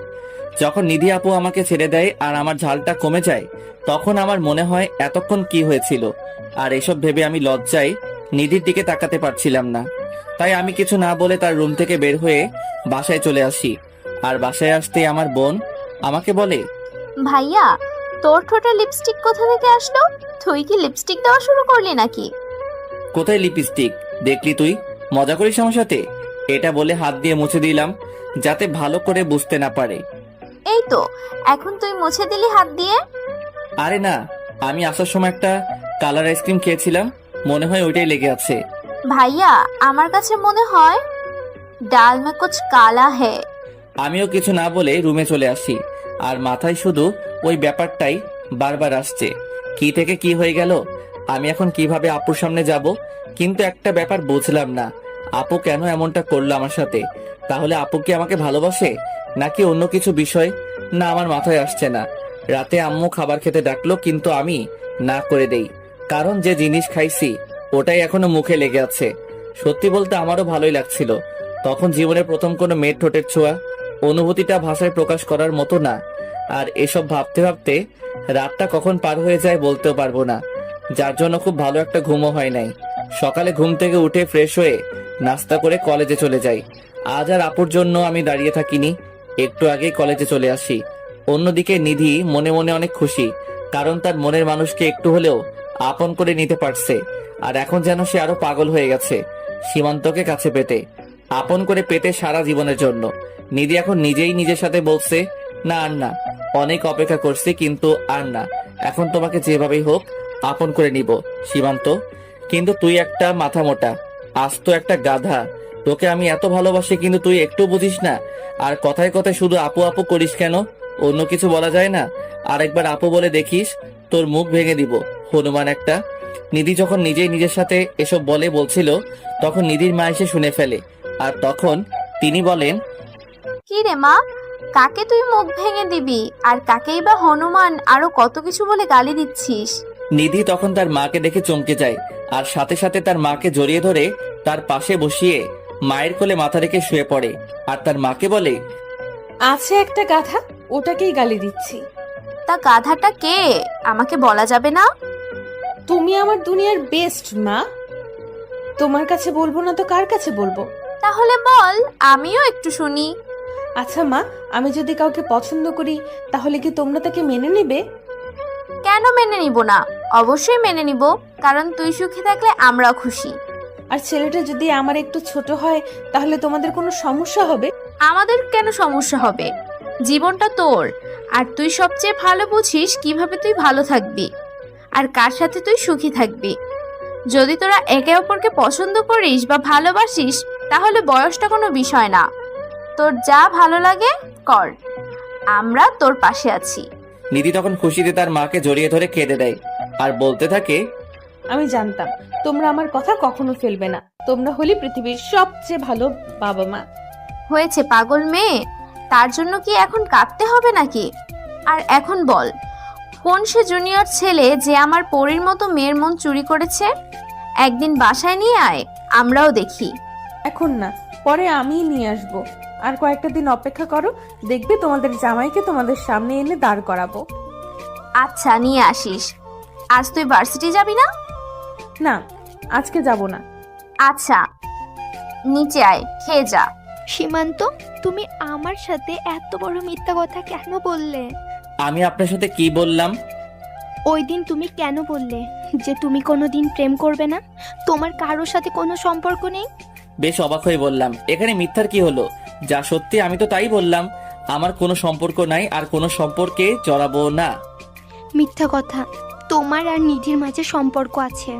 S1: যখন নিধি আপু আমাকে ছেড়ে দেয় আর আমার ঝালটা কমে যায়, তখন আমার মনে হয় এতক্ষণ কি হয়েছিল। আর এসব ভেবে আমি লজ্জায় নিধির দিকে তাকাতে পারছিলাম না। তাই আমি কিছু না বলে তার রুম থেকে বের হয়ে বাসায় চলে আসি। আর বাসায় আসতেই আমার বোন আমাকে বলে,
S2: ভাইয়া, তোর ঠোঁটে লিপস্টিক কোথা থেকে আসলো? তুই কি লিপস্টিক দেওয়া শুরু করলি নাকি?
S1: কোথায় লিপস্টিক? দেখলি তুই মজা করিস আমার সাথে? এটা বলে হাত দিয়ে মুছে দিলাম, যাতে ভালো করে বুঝতে না পারে।
S2: এই তো, এখন তুই মুছে দিলি হাত দিয়ে।
S1: আরে না, আমি আসার সময় একটা কালার আইসক্রিম খেয়েছিলাম, মনে হয় ওইটাই লেগে আছে।
S2: ভাইয়া, আমার কাছে মনে হয় ডাল মে কুছ কালা হে।
S1: আমিও কিছু না বলে রুমে চলে আসি। আর মাথায় শুধু ওই ব্যাপারটাই বারবার আসছে, কি থেকে কি হয়ে গেল, আমি এখন কিভাবে আপুর সামনে যাব। কিন্তু একটা ব্যাপার বুঝলাম না, আপু কেন এমনটা করলো আমার সাথে? তাহলে আপু কি আমাকে ভালোবাসে, নাকি অন্য কিছু বিষয়? না, আমার মাথায় আসছে না। রাতে আম্মু খাবার খেতে ডাকলো, কিন্তু আমি না করে দেই, কারণ যে জিনিস খাইছি ওটাই এখনো মুখে লেগে আছে। সত্যি বলতে আমারও ভালোই লাগছিল। তখন জীবনের প্রথম কোনো মেয়ের ঠোঁটের ছোঁয়া, অনুভূতিটা ভাষায় প্রকাশ করার মতো না। আর এসব ভাবতে ভাবতে রাতটা কখন পার হয়ে যায় বলতেও পারবো না, যার জন্য খুব ভালো একটা ঘুমও হয় নাই। সকালে ঘুম থেকে উঠে ফ্রেশ হয়ে নাস্তা করে কলেজে চলে যাই। আজ আর আপুর জন্য আমি দাঁড়িয়ে থাকিনি, একটু আগেই কলেজে চলে আসি। অন্যদিকে নিধি মনে মনে অনেক খুশি, কারণ তার মনের মানুষকে একটু হলেও আপন করে নিতে পারছে। আর এখন যেন সে আরো পাগল হয়ে গেছে সীমান্তকে কাছে পেতে, আপন করে পেতে সারা জীবনের জন্য। নিধি এখন নিজেই নিজের সাথে বলছে, না আর না, অনেক অপেক্ষা করছি, কিন্তু আর না, এখন তোমাকে যেভাবেই হোক আপন করে নিব সীমান্ত। কিন্তু তুই একটা মাথা মোটা, আস্ত একটা গাধা। তোকে আমি এত ভালোবাসি, কিন্তু তুই একটু বুঝিস না। আর কথায় কথায় শুধু আপু আপু করিস কেন? অন্য কিছু বলা যায় না? আরেকবার আপু বলে দেখিস, তোর মুখ ভেঙে দিব, হনুমান একটা। নিধি যখন নিজেই নিজের সাথে এসব বলছিল, তখন নিধির মা এসে শুনে ফেলে। আর তখন তিনি বলেন,
S2: কি রে মা, কাকে তুই মুখ ভেঙে দিবি? আর কাকেই বা হনুমান আরো কত কিছু বলে গালি দিচ্ছিস?
S1: নিধি তখন তার মাকে দেখে চমকে যায়, আর সাথে সাথে তার মাকে জড়িয়ে ধরে তার পাশে বসিয়ে মায়ের কোলে মাথা রেখে শুয়ে পড়ে। আর তার মাকে বলে,
S5: আছে একটা গাধা, ওটাকেই গালি দিচ্ছি।
S2: তা গাধাটা কে, আমাকে বলা যাবে না?
S5: তুমি আমার দুনিয়ার বেস্ট মা, তোমার কাছে বলবো না তো কার কাছে বলবো?
S2: তাহলে বল, আমিও একটু শুনি।
S5: আচ্ছা মা, আমি যদি কাউকে পছন্দ করি, তাহলে কি তোমরা তাকে মেনে নেবে?
S2: কেন মেনে নিব না? অবশ্যই মেনে নিব, কারণ তুই সুখী থাকলে আমরাও খুশি।
S5: আর ছেলেটা যদি আমার একটু ছোট হয়, তাহলে তোমাদের কোনো সমস্যা হবে?
S2: আমাদের কেন সমস্যা হবে? জীবনটা তোর, আর তুই সবচেয়ে ভালো বুঝিস কিভাবে তুই ভালো থাকবি আর কার সাথে তুই সুখী থাকবি। যদি তোরা একে অপরকে পছন্দ করিস বা ভালোবাসিস, তাহলে বয়সটা কোনো বিষয় না। তোর যা ভালো লাগে কর, আমরা তোর পাশে আছি।
S1: নিধি তখন খুশিতে তার মাকে জড়িয়ে ধরে কেঁদে দেয় আর বলতে থাকে,
S5: আমি জানতাম তোমরা আমার কথা কখনো ফেলবে না। তোমরা হলে পৃথিবীর সবচেয়ে ভালো বাবা মা।
S2: হয়েছে পাগল মেয়ে, তার জন্য কি এখন কাঁদতে হবে নাকি? আর এখন বল, কোন সে জুনিয়র ছেলে যে আমার পরীর মতো মেয়ের মন চুরি করেছে? একদিন বাসায় নিয়ে আয়, আমরাও দেখি।
S5: এখন না, পরে আমিই নিয়ে আসবো। আর কয়েকটা দিন অপেক্ষা করো, দেখবে তোমাদের জামাইকে তোমাদের সামনে এনে দাঁড় করাবো।
S2: আচ্ছা, নিয়ে আসিস। আজ তুই ভার্সিটি যাবি না?
S5: না, আজকে যাব না।
S2: আচ্ছা, নিচে আয়, খেয়ে যা।
S8: সীমান্ত, তুমি আমার সাথে এত বড় মিথ্যা কথা কেন বললে?
S1: আমি আপনার সাথে কি বললাম?
S8: ওই দিন তুমি কেন বললে যে তুমি কোনোদিন প্রেম করবে না, তোমার কারোর সাথে কোনো সম্পর্ক নেই?
S1: বেশ অবাক হয়ে বললাম, এখানে মিথ্যার কি হলো? যা সত্যি আমি তো তাই বললাম, আমার কোনো সম্পর্ক নাই আর কোনো সম্পর্কে জড়াবো না।
S8: মিথ্যা কথা, তোমার আর নিধির মাঝে সম্পর্ক আছে।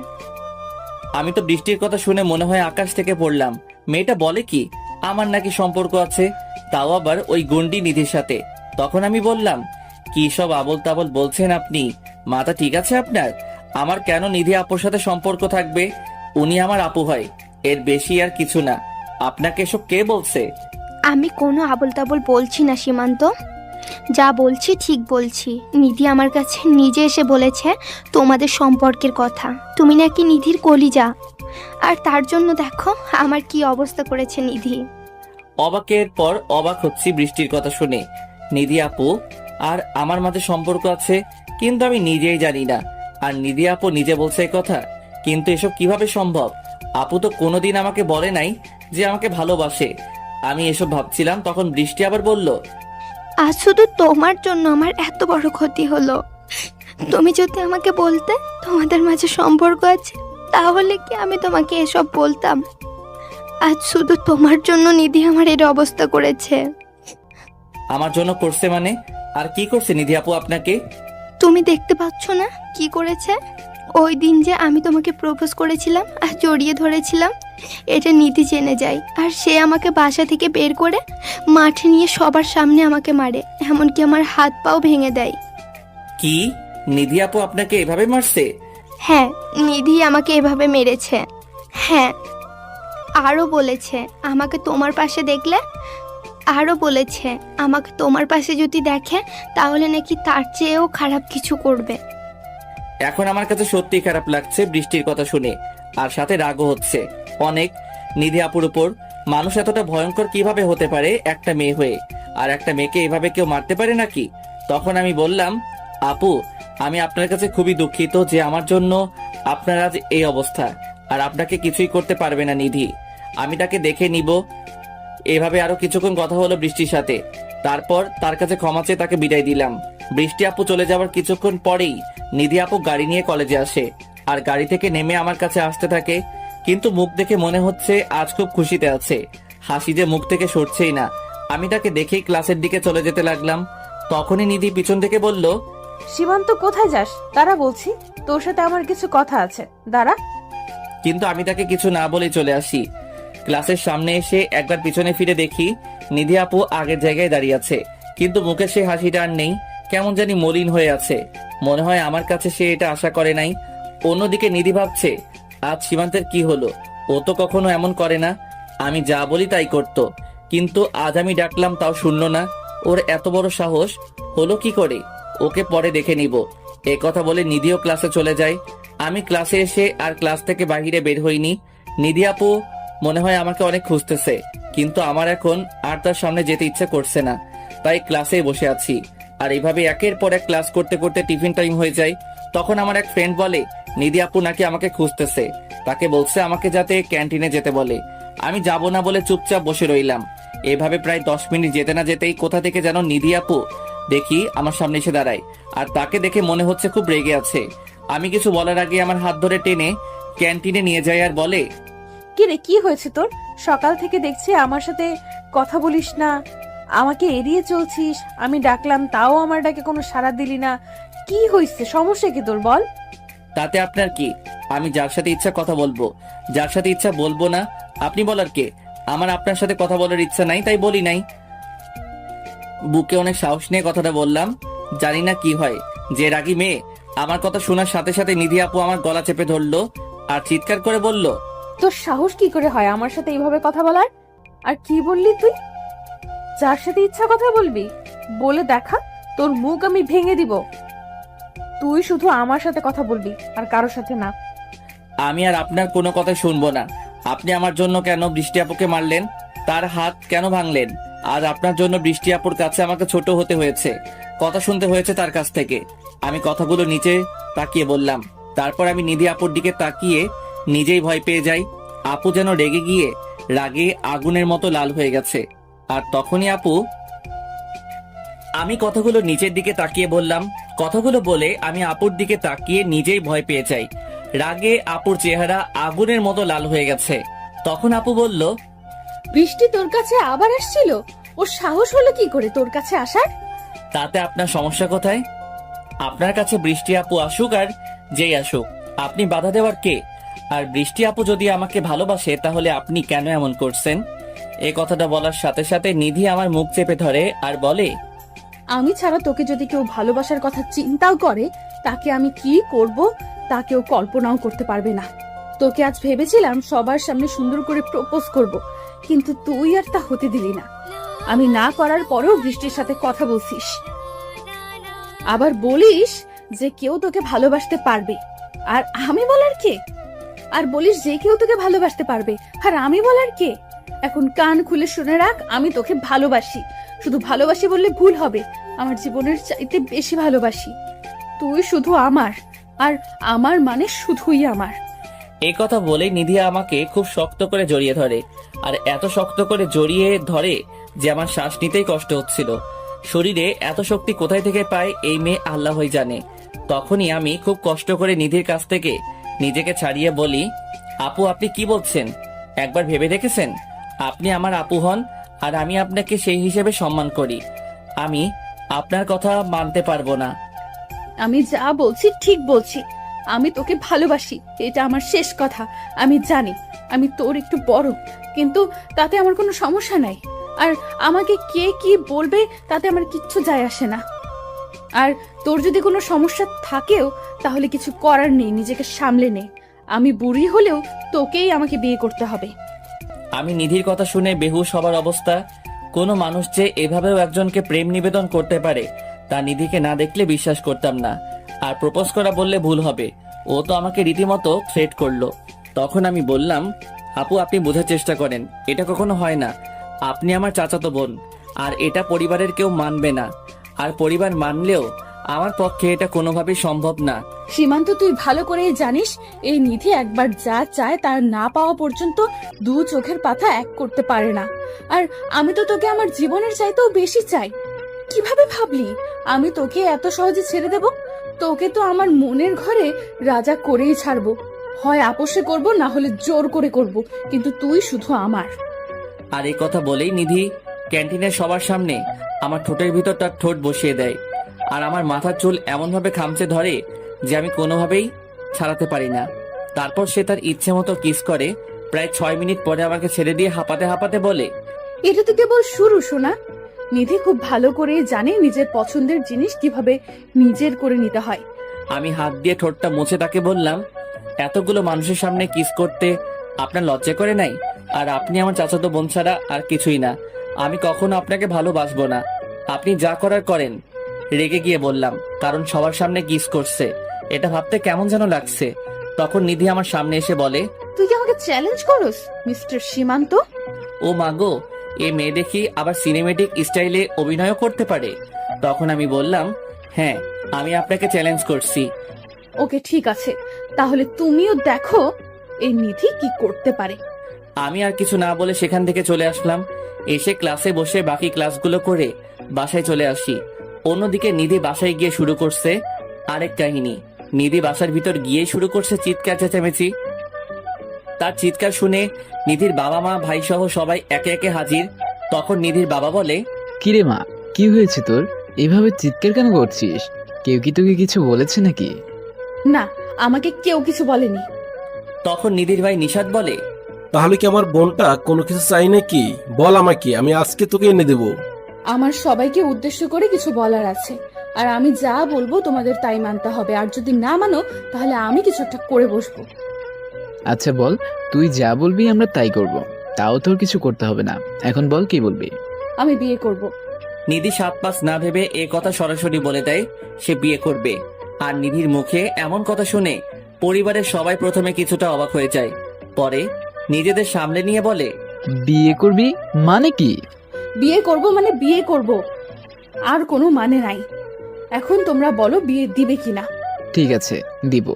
S1: আমি তো বৃষ্টির কথা শুনে মনে হয় আকাশ থেকে পড়লাম, মেয়েটা বলে কি আমার নাকি সম্পর্ক আছে, তাও আবার ওই গন্ডি নিধির সাথে। তখন আমি বললাম, কি সব আবল তাবল বলছেন আপনি? মাথা ঠিক আছে আপনার? আমার কেন নিধি আপুর সাথে সম্পর্ক থাকবে? উনি আমার আপু হয়, এর বেশি আর কিছু না। আপনাকে এসব কে বলছে?
S8: আমি কোনো আবল তাবল বলছি না সীমান্ত, যা বলছি ঠিক বলছি। নিধি আমার কাছে নিজে এসে বলেছে তোমাদের সম্পর্কের কথা। তুমি নাকি নিধির কলিজা, আর তার জন্য দেখো আমার কি অবস্থা করেছে নিধি।
S1: অবাকের পর অবাক হচ্ছি বৃষ্টির কথা শুনে। নিধি আপু আর আমার মাঝে সম্পর্ক আছে, কিন্তু আমি নিজেই জানি না। আর নিধি আপু নিজে বলছে এই কথা, কিন্তু এসব কিভাবে সম্ভব? আপু তো কোনোদিন আমাকে বলে নাই যে আমাকে ভালোবাসে। আমি এসব ভাবছিলাম, তখন বৃষ্টি আবার বলল,
S8: আজ শুধু তোমার জন্য আমার এত বড় ক্ষতি হলো। তুমি যদি আমাকে বলতে তোমাদের মাঝে সম্পর্ক আছে, তাহলে কি আমি তোমাকে এসব বলতাম? আজ শুধু তোমার জন্য নিধি আমার এর অবস্থা করেছে।
S1: আমার জন্য করছে মানে? আর কি করছে নিধি আপু আপনাকে?
S8: তুমি দেখতে পাচ্ছ না কি করেছে? ওই দিন যে আমি তোমাকে প্রপোজ করেছিলাম আর জড়িয়ে ধরেছিলাম, এটা নিধি জেনে যায়, আর সে আমাকে বাসা থেকে বের করে মাঠে নিয়ে সবার সামনে আমাকে মারে, এমনকি আমার হাত পাও ভেঙে দেয়।
S1: কি, নিধি আপু আপনাকে এভাবে মারছে?
S8: হ্যাঁ, নিধি আমাকে এভাবে মেরেছে। হ্যাঁ, আরও বলেছে আমাকে তোমার পাশে দেখলে, আরও বলেছে আমাকে তোমার পাশে যদি দেখে তাহলে নাকি তার চেয়েও খারাপ কিছু করবে।
S1: এখন আমার কাছে সত্যি খারাপ লাগছে বৃষ্টির কথা শুনে, আর সাথে রাগও হচ্ছে অনেক নিধি আপুর উপর। মানুষ এতটা ভয়ঙ্কর কিভাবে হতে পারে একটা মেয়ে হয়ে? আর একটা মেয়েকে এভাবে কেউ মারতে পারে নাকি? তখন আমি বললাম, আপু আমি আপনার কাছে খুবই দুঃখিত যে আমার জন্য আপনার আজ এই অবস্থা। আর আপনাকে কিছুই করতে পারবে না নিধি, আমি তাকে দেখে নিব। এভাবে আরো কিছুক্ষণ কথা হলো বৃষ্টির সাথে, তারপর তার কাছে ক্ষমা চেয়ে তাকে বিদায় দিলাম। বৃষ্টি আপু চলে যাওয়ার কিছুক্ষণ পরেই নিধি আপু গাড়ি নিয়ে কলেজে আসে, আর গাড়ি থেকে নেমে আমার কাছে আসতে থাকে। কিন্তু মুখ দেখে মনে হচ্ছে আজ খুব খুশিতে আছে, হাসি যে মুখ থেকে সরছেই না। আমি তাকে দেখেই ক্লাসের দিকে চলে যেতে লাগলাম। তখনই নিধি পিছন থেকে বলল,
S5: সীমান্ত কোথায় যাস? দাঁড়া বলছি, তোর সাথে আমার কিছু কথা আছে, দাঁড়া।
S1: কিন্তু আমি তাকে কিছু না বলে চলে আসি। ক্লাসের সামনে এসে একবার পিছনে ফিরে দেখি নিধি আপু আগের জায়গায় দাঁড়িয়ে আছে, কিন্তু মুখে সে হাসিটা আর নেই, কেমন জানি মলিন হয়ে আছে। মনে হয় আমার কাছে সে এটা আশা করে নাই। অন্যদিকে নিধি ভাবছে, আজ সীমান্তের কি হলো? ও তো কখনো এমন করে না, আমি যা বলি তাই করতো, কিন্তু আজ আমি ডাকলাম তাও শুনলো না। ওর এত বড় সাহস হলো কি করে? ওকে পরে দেখে নিব। এ কথা বলে নিধিও ক্লাসে চলে যায়। আমি ক্লাসে এসে আর ক্লাস থেকে বাইরে বের হইনি। নিধি আপু মনে হয় আমাকে অনেক খুঁজতেছে, কিন্তু আমার এখন আর তার সামনে যেতে ইচ্ছে করছে না, তাই ক্লাসেই বসে আছি। আর এইভাবে একের পর এক ক্লাস করতে করতে টিফিন টাইম হয়ে যায়। তখন আমার এক ফ্রেন্ড বলে নিধি আপু নাকি আমাকে খুঁজতেছে, তাকে বলছে আমাকে যাতে ক্যান্টিনে যেতে বলে। আমি যাব না বলে চুপচাপ বসে রইলাম। এভাবে প্রায় 10 মিনিট যেতে না যেতেই কোথা থেকে যেন নিধি আপু দেখি আমার সামনে এসে দাঁড়ায়, আর তাকে দেখে মনে হচ্ছে খুব রেগে আছে। আমি কিছু বলার আগে আমার হাত ধরে টেনে ক্যান্টিনে নিয়ে যায় আর বলে,
S5: কি রে, কি হয়েছে তোর? সকাল থেকে দেখছি আমার সাথে কথা বলিস না, আমাকে এড়িয়ে চলছিস। আমি ডাকলাম তাও আমার ডাকে কোনো সাড়া দিলি না। কি হয়েছে, সমস্যা কি তোর, বল।
S1: তাতে আপনার কি? আমি যার সাথে ইচ্ছা কথা বলবো, যার সাথে ইচ্ছা বলবো না। আপনি বলার কে? আমার আপনার সাথে কথা বলার ইচ্ছা নাই, তাই বলি নাই। বুকে অনেক সাহস নিয়ে কথাটা বললাম। জানি না কি হয়, যে রাগী মেয়ে। আমার কথা শোনার সাথে সাথে নিধি আপু আমার গলা চেপে ধরলো আর চিৎকার করে বলল,
S5: তোর সাহস কি করে হয় আমার সাথে এইভাবে কথা বলার? আর কি বললি তুই? যার সাথে ইচ্ছা কথা বলবি? বলে দেখা, তোর মুখ আমি ভেঙে দিব। তুই শুধু আমার সাথে কথা বলবি, আর কারোর সাথে না।
S1: আমি আর আপনার কোনো কথা শুনবো না। আপনি আমার জন্য কেন বৃষ্টি আপুকে মারলেন? তার হাত কেন ভাঙলেন? আর আপনার জন্য বৃষ্টি আপুর কাছে আমাকে ছোট হতে হয়েছে, কথা শুনতে হয়েছে তার কাছ থেকে। আমি কথাগুলো নিচে তাকিয়ে বললাম। তারপর আমি নিধি আপুর দিকে তাকিয়ে নিজেই ভয় পেয়ে যাই। আপু যেন রেগে গিয়ে রাগে আগুনের মতো লাল হয়ে গেছে। আর তখনই আপু, আমি কথাগুলো নিচের দিকে তাকিয়ে বললাম। কথাগুলো বলে আমি আপুর দিকে তাকিয়ে নিজেই ভয় পেয়ে যাই। রাগে আপুর চেহারা আগুনের মতো লাল হয়ে গেছে। তখন আপু বলল,
S5: বৃষ্টি তোর কাছে আবার আসছিল? ওর সাহস হলো কি করে তোর কাছে আসার?
S1: তাতে আপনার সমস্যা কোথায়? আপনার কাছে বৃষ্টি আপু আসুক আর যেই আসুক, আপনি বাধা দেওয়ার কে? আর বৃষ্টি আপু যদি আমাকে ভালোবাসে তাহলে আপনি কেন এমন করছেন? এই কথাটা বলার সাথে সাথে নিধি আমার মুখ চেপে ধরে আর বলে,
S5: আমি ছাড়া তোকে যদি কেউ ভালোবাসার কথা চিন্তাও করে, তাকে আমি কি করব তা কেউ কল্পনাও করতে পারবে না। তোকে আজ ভেবেছিলাম সবার সামনে সুন্দর করে প্রপোজ করব, কিন্তু তুই আর তা হতে দিলি না। আমি না করার পরেও বৃষ্টির সাথে কথা বলছিস, আবার বলিস যে কেউ তোকে ভালোবাসতে পারবে, আর আমি বলার কে? আর বলিস যে কেউ তোকে ভালোবাসতে পারবে, আর আমি বলার কে? এখন কান খুলে শুনে রাখ, আমি তোকে ভালোবাসি। শুধু ভালোবাসি বললে ভুল হবে, আমার জীবনের চাইতে বেশি ভালোবাসি। তুই শুধু আমার, আর আমার মানে শুধুই আমার।
S1: এই কথা বলে নিধি আমাকে খুব শক্ত করে জড়িয়ে ধরে, আর এত শক্ত করে জড়িয়ে ধরে যে আমার শ্বাস নিতেই কষ্ট হচ্ছিল। শরীরে এত শক্তি কোথায় থেকে পায় এই মেয়ে আল্লাহই জানে। তখনই আমি খুব কষ্ট করে নিধির কাছ থেকে নিজেকে ছাড়িয়ে বলি, আপু আপনি কি বলছেন? একবার ভেবে দেখেছেন? আপনি আমার আপু হন, আর আমি আপনাকে সেই হিসেবে সম্মান করি। আমি আপনার কথা মানতে পারবো না।
S5: আমি যা বলছি ঠিক বলছি। আমি তোকে ভালোবাসি, এটা আমার শেষ কথা। আমি জানি আমি তোর একটু বড়, কিন্তু তাতে আমার কোনো সমস্যা নাই। আর আমাকে কে কি বলবে তাতে আমার কিচ্ছু যায় আসে না। আর তোর যদি কোনো সমস্যা থাকেও তাহলে কিছু করার নেই, নিজেকে সামলে নে। আমি বুড়ি হলেও তোকেই আমাকে বিয়ে করতে হবে।
S1: আমি নিধির কথা শুনে বেহুশ হবার অবস্থা। কোনো মানুষ যে এভাবেও একজনকে প্রেম নিবেদন করতে পারে তা নিধিকে না দেখলে বিশ্বাস করতাম না। আর প্রপোজ করা বললে ভুল হবে, ও তো আমাকে রীতিমতো থ্রেট করলো। তখন আমি বললাম, আপু আপনি বোঝার চেষ্টা করেন, এটা কখনো হয় না। আপনি আমার চাচাতো বোন, আর এটা পরিবারের কেউ মানবে না। আর পরিবার মানলেও আমার পক্ষে এটা কোনোভাবেই সম্ভব না।
S5: সীমান্ত, তুই ভালো করেই জানিস এই নিধি একবার যা চায় তার না পাওয়া পর্যন্ত দু চোখের পাতা এক করতে পারে না। আর আমি তো তোকে আমার জীবনের চাইতেও বেশি চাই। কিভাবে ভাবলি আমি তোকে এত সহজে ছেড়ে দেব? তোকে তো আমার মনের ঘরে রাজা করেই ছাড়বো। হয় আপোষে করব, না হলে জোর করে করব, কিন্তু তুই শুধু আমার।
S1: আর এই কথা বলেই নিধি ক্যান্টিনের সবার সামনে আমার ঠোঁটের ভিতর তার ঠোঁট বসিয়ে দেয়, আর আমার মাথার চুল এমনভাবে খামচে ধরে যে আমি কোনোভাবেই ছাড়াতে পারি না। তারপর সে তার ইচ্ছে মতো কিস করে। প্রায় 6 মিনিট পরে আমাকে ছেড়ে দিয়ে হাঁপাতে হাঁপাতে বলে,
S5: এটা তো কেবল শুরু শোনা। নিধি খুব ভালো করে জানে নিজের পছন্দের জিনিস কিভাবে নিজের করে নিতে হয়।
S1: আমি হাত দিয়ে ঠোঁটটা মুছে তাকে বললাম, এতগুলো মানুষের সামনে কিস করতে আপনার লজ্জা করে নাই? আর আপনি আমার চাচাতো বোন ছাড়া আর কিছুই না। আমি কখনো আপনাকে ভালোবাসবো না। আপনি যা করার করেন। রেগে গিয়ে বললাম, কারণ সবার সামনে কিস করছে, এটা ভাবতে কেমন যেন লাগছে। তখন নিধি আমার সামনে এসে বলে,
S5: তুই কি আমাকে চ্যালেঞ্জ করস মিস্টার সীমান্ত?
S1: ও মাগো, এ মেয়ে দেখি আবার সিনেমেটিক স্টাইলে অভিনয়ও করতে পারে। তখন আমি বললাম, হ্যাঁ আমি আপনাকে চ্যালেঞ্জ করছি।
S5: ওকে ঠিক আছে, তাহলে তুমিও দেখো এই নিধি কি করতে পারে।
S1: আমি আর কিছু না বলে সেখান থেকে চলে আসলাম। এসে ক্লাসে বসে বাকি ক্লাসগুলো করে বাসায় চলে আসি। অন্যদিকে নিধি বাসায় গিয়ে শুরু করছে আরেক কাহিনী। নিধি বাসার ভিতর গিয়ে শুরু করছে চিৎকার চেঁচামেচি। তার চিৎকার শুনে নিধির বাবা মা ভাই সহ সবাই একে একে হাজির। তখন নিধির বাবা বলে,
S3: কিরে মা, কি হয়েছে তোর? এভাবে চিৎকার কেন করছিস? কেউ কি তোকে কিছু বলেছে নাকি?
S5: না, আমাকে কেউ কিছু বলেনি।
S1: তখন নিধির ভাই নিশাদ বলে,
S6: তাহলে কি আমার বোনটা কোনো কিছু চাই নাকি? বল আমাকে, আমি আজকে তোকে এনে দেবো।
S5: আমার সবাইকে উদ্দেশ্য করে কিছু বলার আছে, আর আমি যা বলবো তোমাদের তাই মানতে হবে। আর যদি না মানো তাহলে আমি কিছু একটা করে বসবো।
S3: আচ্ছা বল, তুই যা বলবি আমরা তাই করব। তাও তোর কিছু করতে হবে না। এখন বল কি বলবি?
S5: আমি বিয়ে করব।
S1: নিধি 7-5 না ভেবে এ কথা সরাসরি বলে দেয় সে বিয়ে করবে। আর নিধির মুখে এমন কথা শুনে পরিবারের সবাই প্রথমে কিছুটা অবাক হয়ে যায়, পরে নিজেদের সামনে নিয়ে বলে,
S3: বিয়ে করবি মানে কি?
S5: বিয়ে করব মানে বিয়ে করব, আর কোনো মানে নাই। এখন তোমরা বলো বিয়ে দিবে কিনা।
S3: ঠিক আছে, দিব।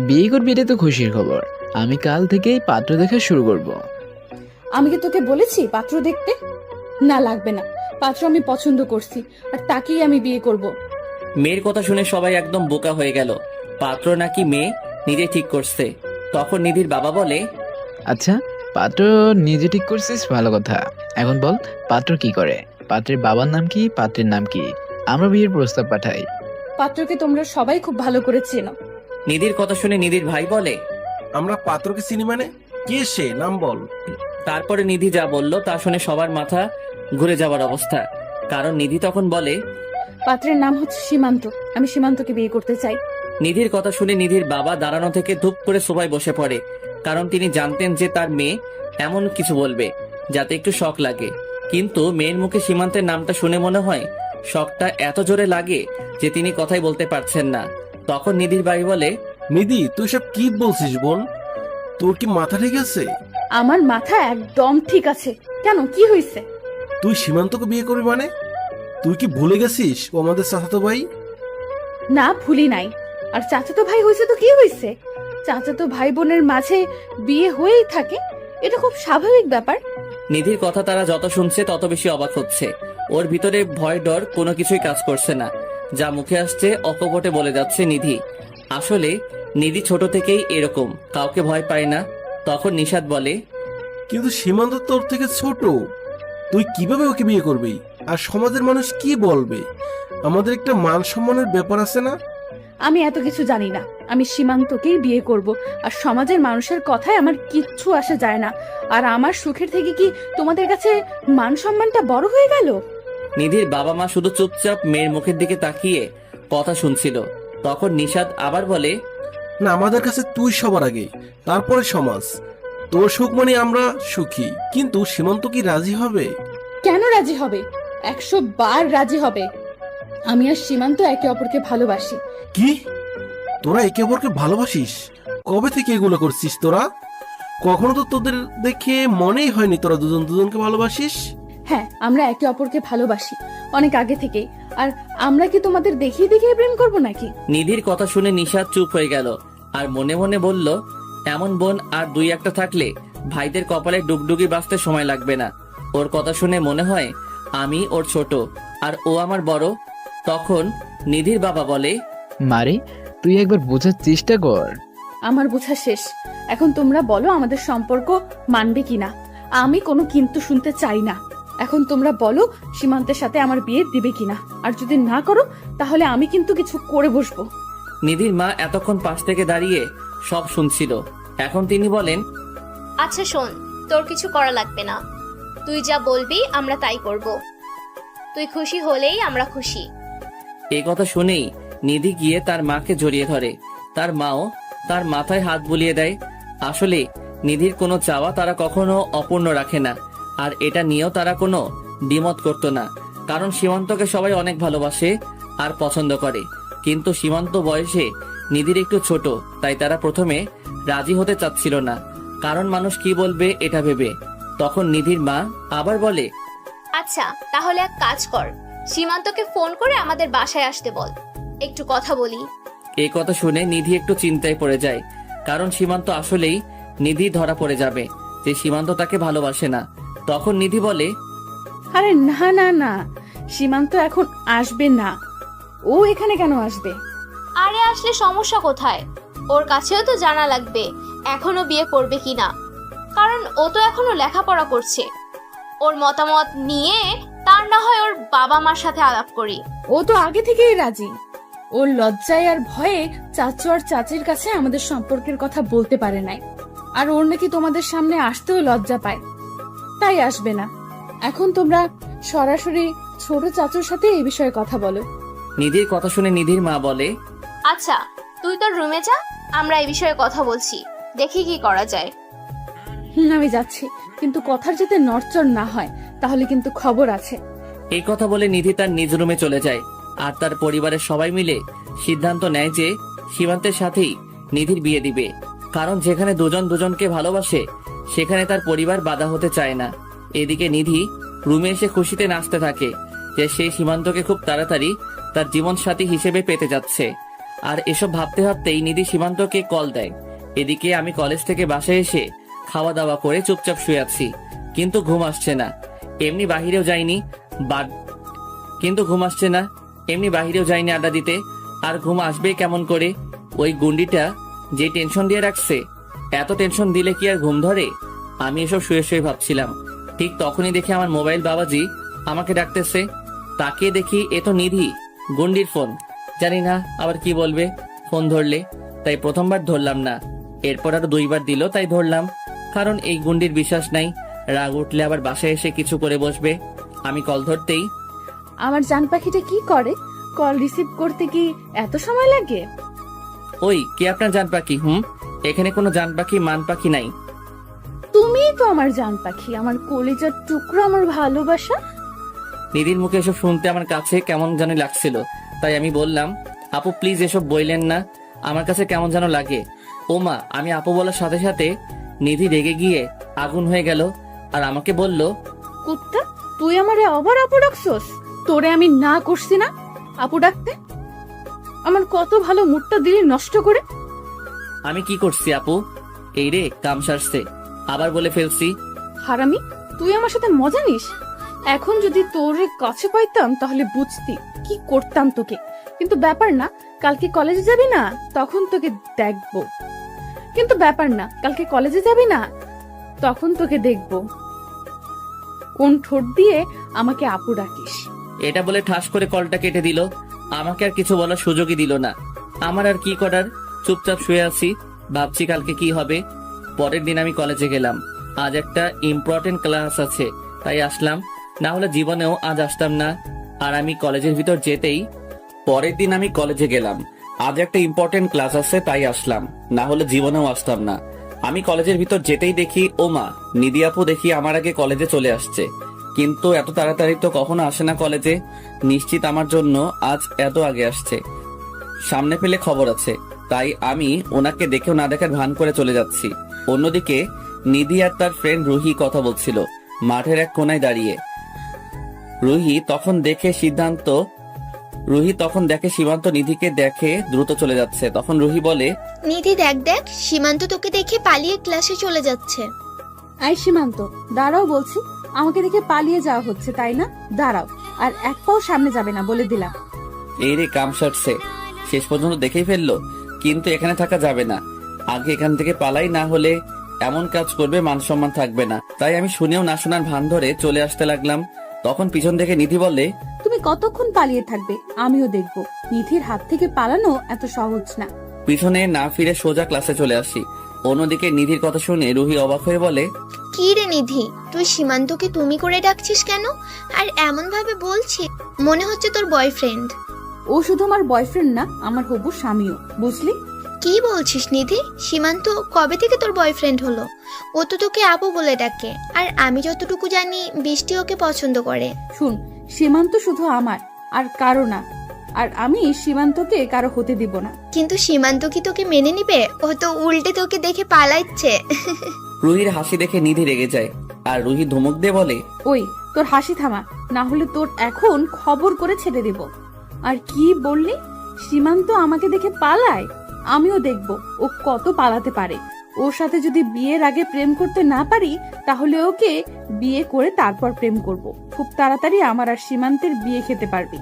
S3: বিয়ে করবি এটা তো খুশির খবর। আমি কাল থেকেই পাত্র দেখা শুরু করব।
S5: আমি কি তোকে বলেছি পাত্র দেখতে? না, লাগবে না। পাত্র আমি পছন্দ করছি, আর তাকেই আমি বিয়ে করব।
S1: মেয়ের কথা শুনে সবাই একদম বোকা হয়ে গেল। পাত্র নাকি মেয়ে নিজে ঠিক করছে। তখন নিধির বাবা বলে,
S3: আচ্ছা, পাত্র নিজে ঠিক করছিস, ভালো কথা। এখন বল পাত্র কি করে? পাত্রের বাবার নাম কি, পাত্রের নাম কি? আমরা বিয়ের প্রস্তাব পাঠাই।
S5: পাত্রকে তোমরা সবাই খুব ভালো করে চেনো।
S1: নিধির কথা শুনে নিধির ভাই বলে,
S6: আমরা পাত্রকে চিনি মানে? কে সে, নাম বল।
S1: তারপরে নিধি যা বলল তা শুনে সবার মাথা ঘুরে যাওয়ার অবস্থা। কারণ নিধি তখন বলে,
S5: পাত্রের নাম হচ্ছে সীমান্ত। আমি সীমান্তকে বিয়ে করতে চাই।
S1: নিধির কথা শুনে নিধির বাবা দাঁড়ানো থেকে ধুপ করে সোফায় বসে পড়ে। কারণ তিনি জানতেন যে তার মেয়ে এমন কিছু বলবে যাতে একটু শখ লাগে। কিন্তু মেয়ের মুখে সীমান্তের নামটা শুনে মনে হয় শখটা এত জোরে লাগে যে তিনি কথাই বলতে পারছেন না। তখন নিধির ভাই বলে,
S6: নিধি, তুই সব কি বলছিস বোন? তোর কি মাথা ঠিক আছে?
S5: আমার মাথা একদম ঠিক আছে। কেন, কি হয়েছে?
S6: তুই সীমান্তকে বিয়ে করবি মানে? তুই কি ভুলে গেছিস ও আমাদের চাচাতো ভাই?
S5: না, ভুলি নাই। আর চাচাতো ভাই হয়েছে তো কি হয়েছে? চাচাতো ভাই বোনের মাঝে বিয়ে হয়েই থাকে, এটা খুব স্বাভাবিক ব্যাপার।
S1: নিধির কথা তারা যত শুনছে তত বেশি অবাক হচ্ছে। ওর ভিতরে ভয় ডর কোনো কিছুই কাজ করছে না। যা মুখে আসছে অকপটে বলে যাচ্ছে নিধি। আসলে নিধি ছোট থেকেই এরকম, কাউকে ভয় পায় না। তখন নিশাদ বলে,
S6: কিন্তু সীমান্ত তোর থেকে ছোট, তুই কিভাবে ওকে বিয়ে করবি? আর সমাজের মানুষ কি বলবে? আমাদের একটা মান সম্মানের ব্যাপার আছে না?
S5: আমি এত কিছু জানি না। আমি সীমান্তকেই বিয়ে করব। আর সমাজের মানুষের কথায় আমার কিচ্ছু আসে যায় না। আর আমার সুখের থেকে কি তোমাদের কাছে মান সম্মানটা বড় হয়ে গেল?
S1: নিধির বাবা মা শুধু চুপচাপ মেয়ের মুখের দিকে তাকিয়ে কথা শুনছিল। তখন নিশাদ আবার বলে,
S6: না, আমাদের কাছে তুই সবার আগে, তারপরে সমাজ। তোর সুখ মানে আমরা সুখী, কিন্তু সীমান্ত কি রাজি হবে?
S5: কেন রাজি হবে? 100 বার রাজি হবে। আমি আর সীমান্ত একে অপরকে ভালোবাসি।
S6: কি? তোরা একে অপরকে ভালোবাসিস? কবে থেকে এগুলো করছিস তোরা? কখনো তো তোদের দেখে মনেই হয়নি তোরা দুজন দুজনকে ভালোবাসিস।
S5: হ্যাঁ, আমরা একে অপরকে ভালোবাসি অনেক আগে থেকেই। আর আমরা কি তোমাদের দেখিয়ে দেখিয়ে প্রেম করব নাকি?
S1: নিধির কথা শুনে নিশাদ চুপ হয়ে গেল আর মনে মনে বলল, এমন বোন আর দুই একটা থাকলে ভাইদের কপালে ডুগডুগি বাঁচতে সময় লাগবে না। ওর কথা শুনে মনে হয় আমি ওর ছোট আর ও আমার বড়। তখন নিধির বাবা বলে,
S3: মারে, তুই একবার বোঝার চেষ্টা কর।
S5: আমার বোঝা শেষ। এখন তোমরা বলো আমাদের সম্পর্ক মানবে কিনা। আমি কোনো কিন্তু শুনতে চাই না। এখন তোমরা বলো সীমান্তের সাথে আমার বিয়ে দিবে কিনা। আর যদি না করো তাহলে আমি কিন্তু কিছু করে বসবো।
S1: নিধির মা এতক্ষণ পাশ থেকে দাঁড়িয়ে সব শুনছিল। এখন তিনি বলেন,
S2: আচ্ছা শোন, তোর কিছু করা লাগবে না। তুই যা বলবি আমরা তাই করব। তুই খুশি হলেই আমরা খুশি।
S1: এই কথা শুনেই নিধি গিয়ে তার মাকে জড়িয়ে ধরে। তার মাও তার মাথায় হাত বুলিয়ে দেয়। আসলে নিধির কোনো চাওয়া তারা কখনো অপূর্ণ রাখে না। আর এটা নিয়েও তারা কোনো দ্বিমত করতো না। কারণ সীমান্তকে সবাই অনেক ভালোবাসে আর পছন্দ করে। কিন্তু সীমান্ত বয়সে নিধির একটু ছোট, তাই তারা প্রথমে রাজি হতে চাচ্ছিল না। কারণ মানুষ কি বলবে এটা ভেবে। তখন নিধির মা আবার বলে,
S2: আচ্ছা তাহলে এক কাজ কর, সীমান্তকে ফোন করে আমাদের বাসায় আসতে বল, একটু কথা বলি।
S1: এই কথা শুনে নিধি একটু চিন্তায় পড়ে যায়। কারণ সীমান্ত আসলেই নিধি ধরা পড়ে যাবে যে সীমান্ত তাকে ভালোবাসে না। তখন নিধি বলে,
S5: আরে না না না, সীমান্ত এখন আসবে না। ও এখানে কেন আসবে?
S2: আরে আসলে সমস্যা কোথায়? ওর কাছেও তো জানা লাগবে এখনো বিয়ে করবে কিনা। কারণ ও তো এখনো লেখাপড়া করছে। ওর মতামত নিয়ে তার না হয় ওর বাবা মার সাথে আলাপ করি।
S5: ও তো আগে থেকেই রাজি। ওর লজ্জায় আর ভয়ে চাচু আর চাচির কাছে আমাদের সম্পর্কের কথা বলতে পারে নাই। আর ওর নাকি তোমাদের সামনে আসতেও লজ্জা পায়, তাই আসবে না। এখন তোমরা সরাসরি ছোট চাচুর সাথে এই বিষয়ে কথা বলো।
S1: নিধির কথা শুনে নিধির মা বলে,
S2: আচ্ছা তুই তোর রুমে যা, আমরা এই বিষয়ে কথা বলছি, দেখি কি করা যায়।
S5: আমি যাচ্ছি, কিন্তু কথার যাতে নড়চড় না হয়, তাহলে কিন্তু খবর আছে।
S1: এই কথা বলে নিধি তার নিজ রুমে চলে যায়। আর তার পরিবারের সবাই মিলে সিদ্ধান্ত নেয় যে সীমান্তের সাথেই নিধির বিয়ে দিবে। কারণ যেখানে দুজন দুজনকে ভালোবাসে সেখানে তার পরিবার বাধা হতে চায় না। এদিকে নিধি রুমে এসে খুশিতে নাচতে থাকে যে সেই সীমান্তকে খুব তাড়াতাড়ি তার জীবন সাথী হিসেবে পেতে যাচ্ছে। আর এসব ভাবতে ভাবতেই নিধি সীমান্তকে কল দেয়। এদিকে আমি কলেজ থেকে বাসায় এসে খাওয়া দাওয়া করে চুপচাপ শুয়ে আছি, কিন্তু ঘুম আসছে না। এমনি বাহিরেও যাইনি আড্ডা দিতে। আর ঘুম আসবে কেমন করে? ওই গুন্ডিটা যে টেনশন দিয়ে রাখছে, এত টেনশন দিলে কি আর ঘুম ধরে? আমি এসব শুয়ে শুয়ে ভাবছিলাম। ঠিক তখনই দেখি আমার মোবাইল বাবাজি আমাকে ডাকতেছে। তাকিয়ে দেখি এ তো নিধি, গুন্ডির ফোন। জানি না আবার কি বলবে ফোন ধরলে, তাই প্রথমবার ধরলাম না। এরপর আরো 2বার দিল, তাই ধরলাম। কারণ এই গুন্ডির বিশ্বাস নাই, রাগ উঠলে আবার বাসায় এসে কিছু করে বসবে। আমি কল ধরতেই,
S5: আমার জান পাখিটা কি করে? কল রিসিভ করতে কি এত সময় লাগে?
S1: ওই কে আপনার জান পাখি? এখানে কোনো জান পাখি মান পাখি নাই।
S5: তুমিই তো আমার জান পাখি, আমার কলিজার টুকরো, আমার ভালোবাসা।
S1: নিধির মুখে এসব শুনতে আমার কাছে কেমন যেন লাগছিল, তাই আমি বললাম, আপু প্লিজ এসব বললেন না, আমার কাছে কেমন যেন লাগে। ওমা, আমি আপু বলার সাথে সাথে নিধি রেগে গিয়ে আগুন হয়ে গেল আর আমাকে বলল,
S5: কুত্তা, তুই আমারে আবার আপু ডাকছস? তোরে আমি না করছি না আপু ডাকতে? আমার কত ভালো মুডটা দিলি নষ্ট করে।
S1: আমি কি করছি আপু? এই রে কাম সারছে, আবার বলে ফেলছি।
S5: হারামি, তুই আমার সাথে মজা নিস? এখন যদি তোরে কাছে পাইতাম তাহলে বুঝতি কি করতাম তোকে। কিন্তু ব্যাপার না, কালকে কলেজে যাবি না, তখন তোকে দেখবো। কিন্তু ব্যাপার না, কালকে কলেজে যাবি না, তখন তোকে দেখবো কোন ঠোঁট দিয়ে আমাকে আপু ডাকিস।
S1: এটা বলে ঠাস করে কলটা কেটে দিল। আমাকে আর কিছু বলার সুযোগই দিল না। আমার আর কি করার, চুপচাপ শুয়ে আছি, ভাবছি কালকে কি হবে। পরের দিন আমি কলেজে গেলাম। আজ একটা ইম্পর্টেন্ট ক্লাস আছে, তাই আসলাম, না হলে জীবনেও আজ আসতাম না। আর আমি কলেজের ভিতর যেতেই, পরের দিন আমি কলেজে গেলাম, আজ একটা ইম্পর্টেন্ট ক্লাস আছে তাই আসলাম, না হলে জীবনেও আসতাম না। আমি কলেজের ভিতর যেতেই দেখি ওমা, নিধি আপু দেখি আমার আগে কলেজে চলে আসছে। কিন্তু এত তাড়াতাড়ি তো কখনো আসে না কলেজে, নিশ্চিত আমার জন্য আজ এত আগে আসছে। সামনে পেলে খবর আছে, তাই আমি ওনাকে দেখেও না দেখার ভান করে চলে যাচ্ছি। অন্যদিকে নিধি আর তার ফ্রেন্ড রুহি কথা বলছিল মাঠের এক কোনায় দাঁড়িয়ে। রুহি তখন দেখে সীমান্ত নিধিকে দেখে দ্রুত চলে যাচ্ছে। তখন রুহি বলে,
S8: নিধি দেখ দেখ, সীমান্ত তোকে দেখে পালিয়ে ক্লাসে চলে যাচ্ছে।
S5: আই সীমান্ত, দাঁড়াও বলছি। আমাকে দেখে পালিয়ে যাওয়া হচ্ছে তাই না? দাঁড়াও, আর এক পাও সামনে যাবে না বলে দিলাম।
S1: এই রে কাম সারছে, শেষ পর্যন্ত দেখেই ফেললো। কিন্তু এখানে থাকা যাবে না, আগে এখান থেকে পালাই, না হলে এমন কাজ করবে মান সম্মান থাকবে না। তাই আমি শুনেও না শোনার ভান ধরে চলে আসতে লাগলাম। তখন পিছন থেকে নিধি বলে,
S5: তুমি কতক্ষণ পালিয়ে থাকবে আমিও দেখবো। নিধির হাত থেকে পালানো এত সহজ না।
S1: পিছনে না ফিরে সোজা ক্লাসে চলে আসি। অন্যদিকে নিধির কথা শুনে রুহি অবাক হয়ে বলে,
S8: কি রে নিধি, তুই সীমান্তকে তুমি করে ডাকছিস কেন? আর এমন ভাবে বলছিস মনে হচ্ছে তোর বয়ফ্রেন্ড।
S5: ও শুধু আমার বয়ফ্রেন্ড না, আমার হবু স্বামীও, বুঝলি?
S8: কি বলছিস নিধি? সীমান্ত কবে থেকে তোর বয়ফ্রেন্ড হলো? ও তো তোকে আপু বলে ডাকে, আর আমি যতটুকু জানি বৃষ্টি ওকে পছন্দ করে।
S5: শুন, সীমান্ত শুধু আমার আর কারো না, আর আমি সীমান্তকে কারো হতে দিব না।
S8: কিন্তু সীমান্ত কি তোকে মেনে নিবে? ও তো উল্টে তোকে দেখে পালাচ্ছে।
S1: রুহির হাসি দেখে নিধি রেগে যায়, আর রুহি ধমক দিয়ে বলে,
S5: ওই তোর হাসি থামা, না হলে তোর এখন খবর করে ছেড়ে দেব। আর কি বললি? সীমান্ত আমাকে দেখে পালায়? আমিও দেখব ও কত পালাতে পারে। ওর সাথে যদি বিয়ের আগে প্রেম করতে না পারি, তাহলে ওকে বিয়ে করে তারপর প্রেম করব। খুব তাড়াতাড়ি আমার আর সীমান্তের বিয়ে খেতে পারবি।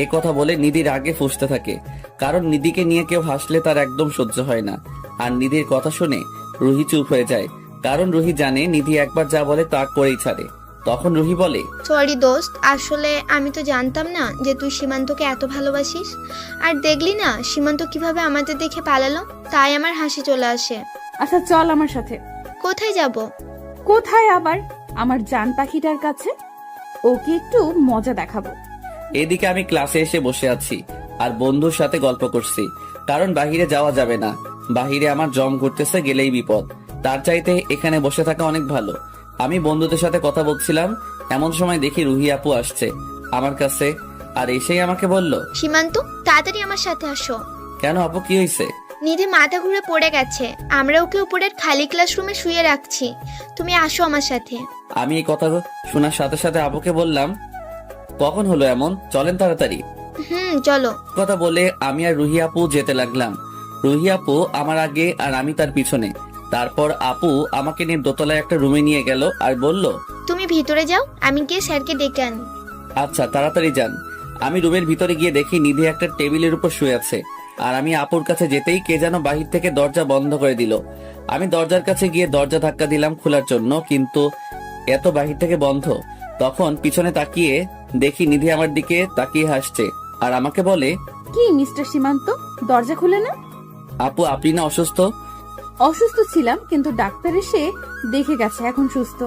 S1: এ কথা বলে নিধির আগে ফুঁসতে থাকে, কারণ নিধিকে নিয়ে কেউ হাসলে তার একদম সহ্য হয় না। আর নিধির কথা শুনে রুহি চুপ হয়ে যায়, কারণ রুহি জানে নিধি একবার যা বলে তা করেই ছাড়ে। তখন রুহি বলে,
S8: সরি দোস্ত, আসলে আমি তো জানতাম না যে তুই সীমান্তকে এত ভালোবাসিস। আর দেখলি না সীমান্ত কিভাবে আমাদের দেখে পালালো, তাই আমার হাসি চলে আসে।
S5: আচ্ছা চল আমার সাথে।
S8: কোথায় যাব?
S5: কোথায় আবার? আমার জান পাখিটার কাছে। ওকে একটু মজা দেখাবো।
S1: এদিকে আমি ক্লাসে এসে বসে আছি আর বন্ধুর সাথে গল্প করছি, কারণ বাহিরে যাওয়া যাবে না, বাহিরে আমার জম ঘুরতেছে, গেলেই বিপদ। তার চাইতে এখানে বসে থাকা অনেক ভালো। আমি বন্ধুদের সাথে কথা বলছিলাম, এমন সময় দেখি রুহি আপু আসছে আমার কাছে, আর এসেই আমাকে বলল,
S8: সীমান্ত তাড়াতাড়ি আমার সাথে আসো।
S1: কেন আপু, কি হয়েছে?
S8: নিধি মাথা ঘুরে পড়ে গেছে, আমরা ওকে উপরের খালি ক্লাসরুমে শুয়ে রাখছি, তুমি আসো আমার সাথে।
S1: আমি এই কথা শোনার সাথে সাথে আপুকে বললাম, কখন হলো এমন, চলেন তাড়াতাড়ি।
S8: চলো।
S1: কথা বলে আমি আর রুহি আপু যেতে লাগলাম। রুহি আপু আমার আগে আর আমি তার পিছনে। তারপর আপু আমাকে নিয়ে দোতলায় একটা রুমে নিয়ে গেল আর বলল,
S8: তুমি ভিতরে যাও, আমি গিয়ে স্যারকে ডেকে আনি।
S1: আচ্ছা তাড়াতাড়ি যান। আমি রুমের ভিতরে গিয়ে দেখি নিধি একটা টেবিলের উপর শুয়ে আছে, আর আমি আপুর কাছে যেতেই কে যেন বাহির থেকে দরজা বন্ধ করে দিল। আমি দরজার কাছে গিয়ে দরজা ধাক্কা দিলাম খোলার জন্য, কিন্তু এত বাহির থেকে বন্ধ। তখন পিছনে তাকিয়ে দেখি নিধি আমার দিকে তাকিয়ে হাসছে আর আমাকে বলে,
S5: কি মিস্টার সীমান্ত, দরজা খুলে না?
S1: আপু আপনি না অসুস্থ?
S5: অসুস্থ ছিলাম, কিন্তু ডাক্তার এসে দেখে গেছে এখন সুস্থ।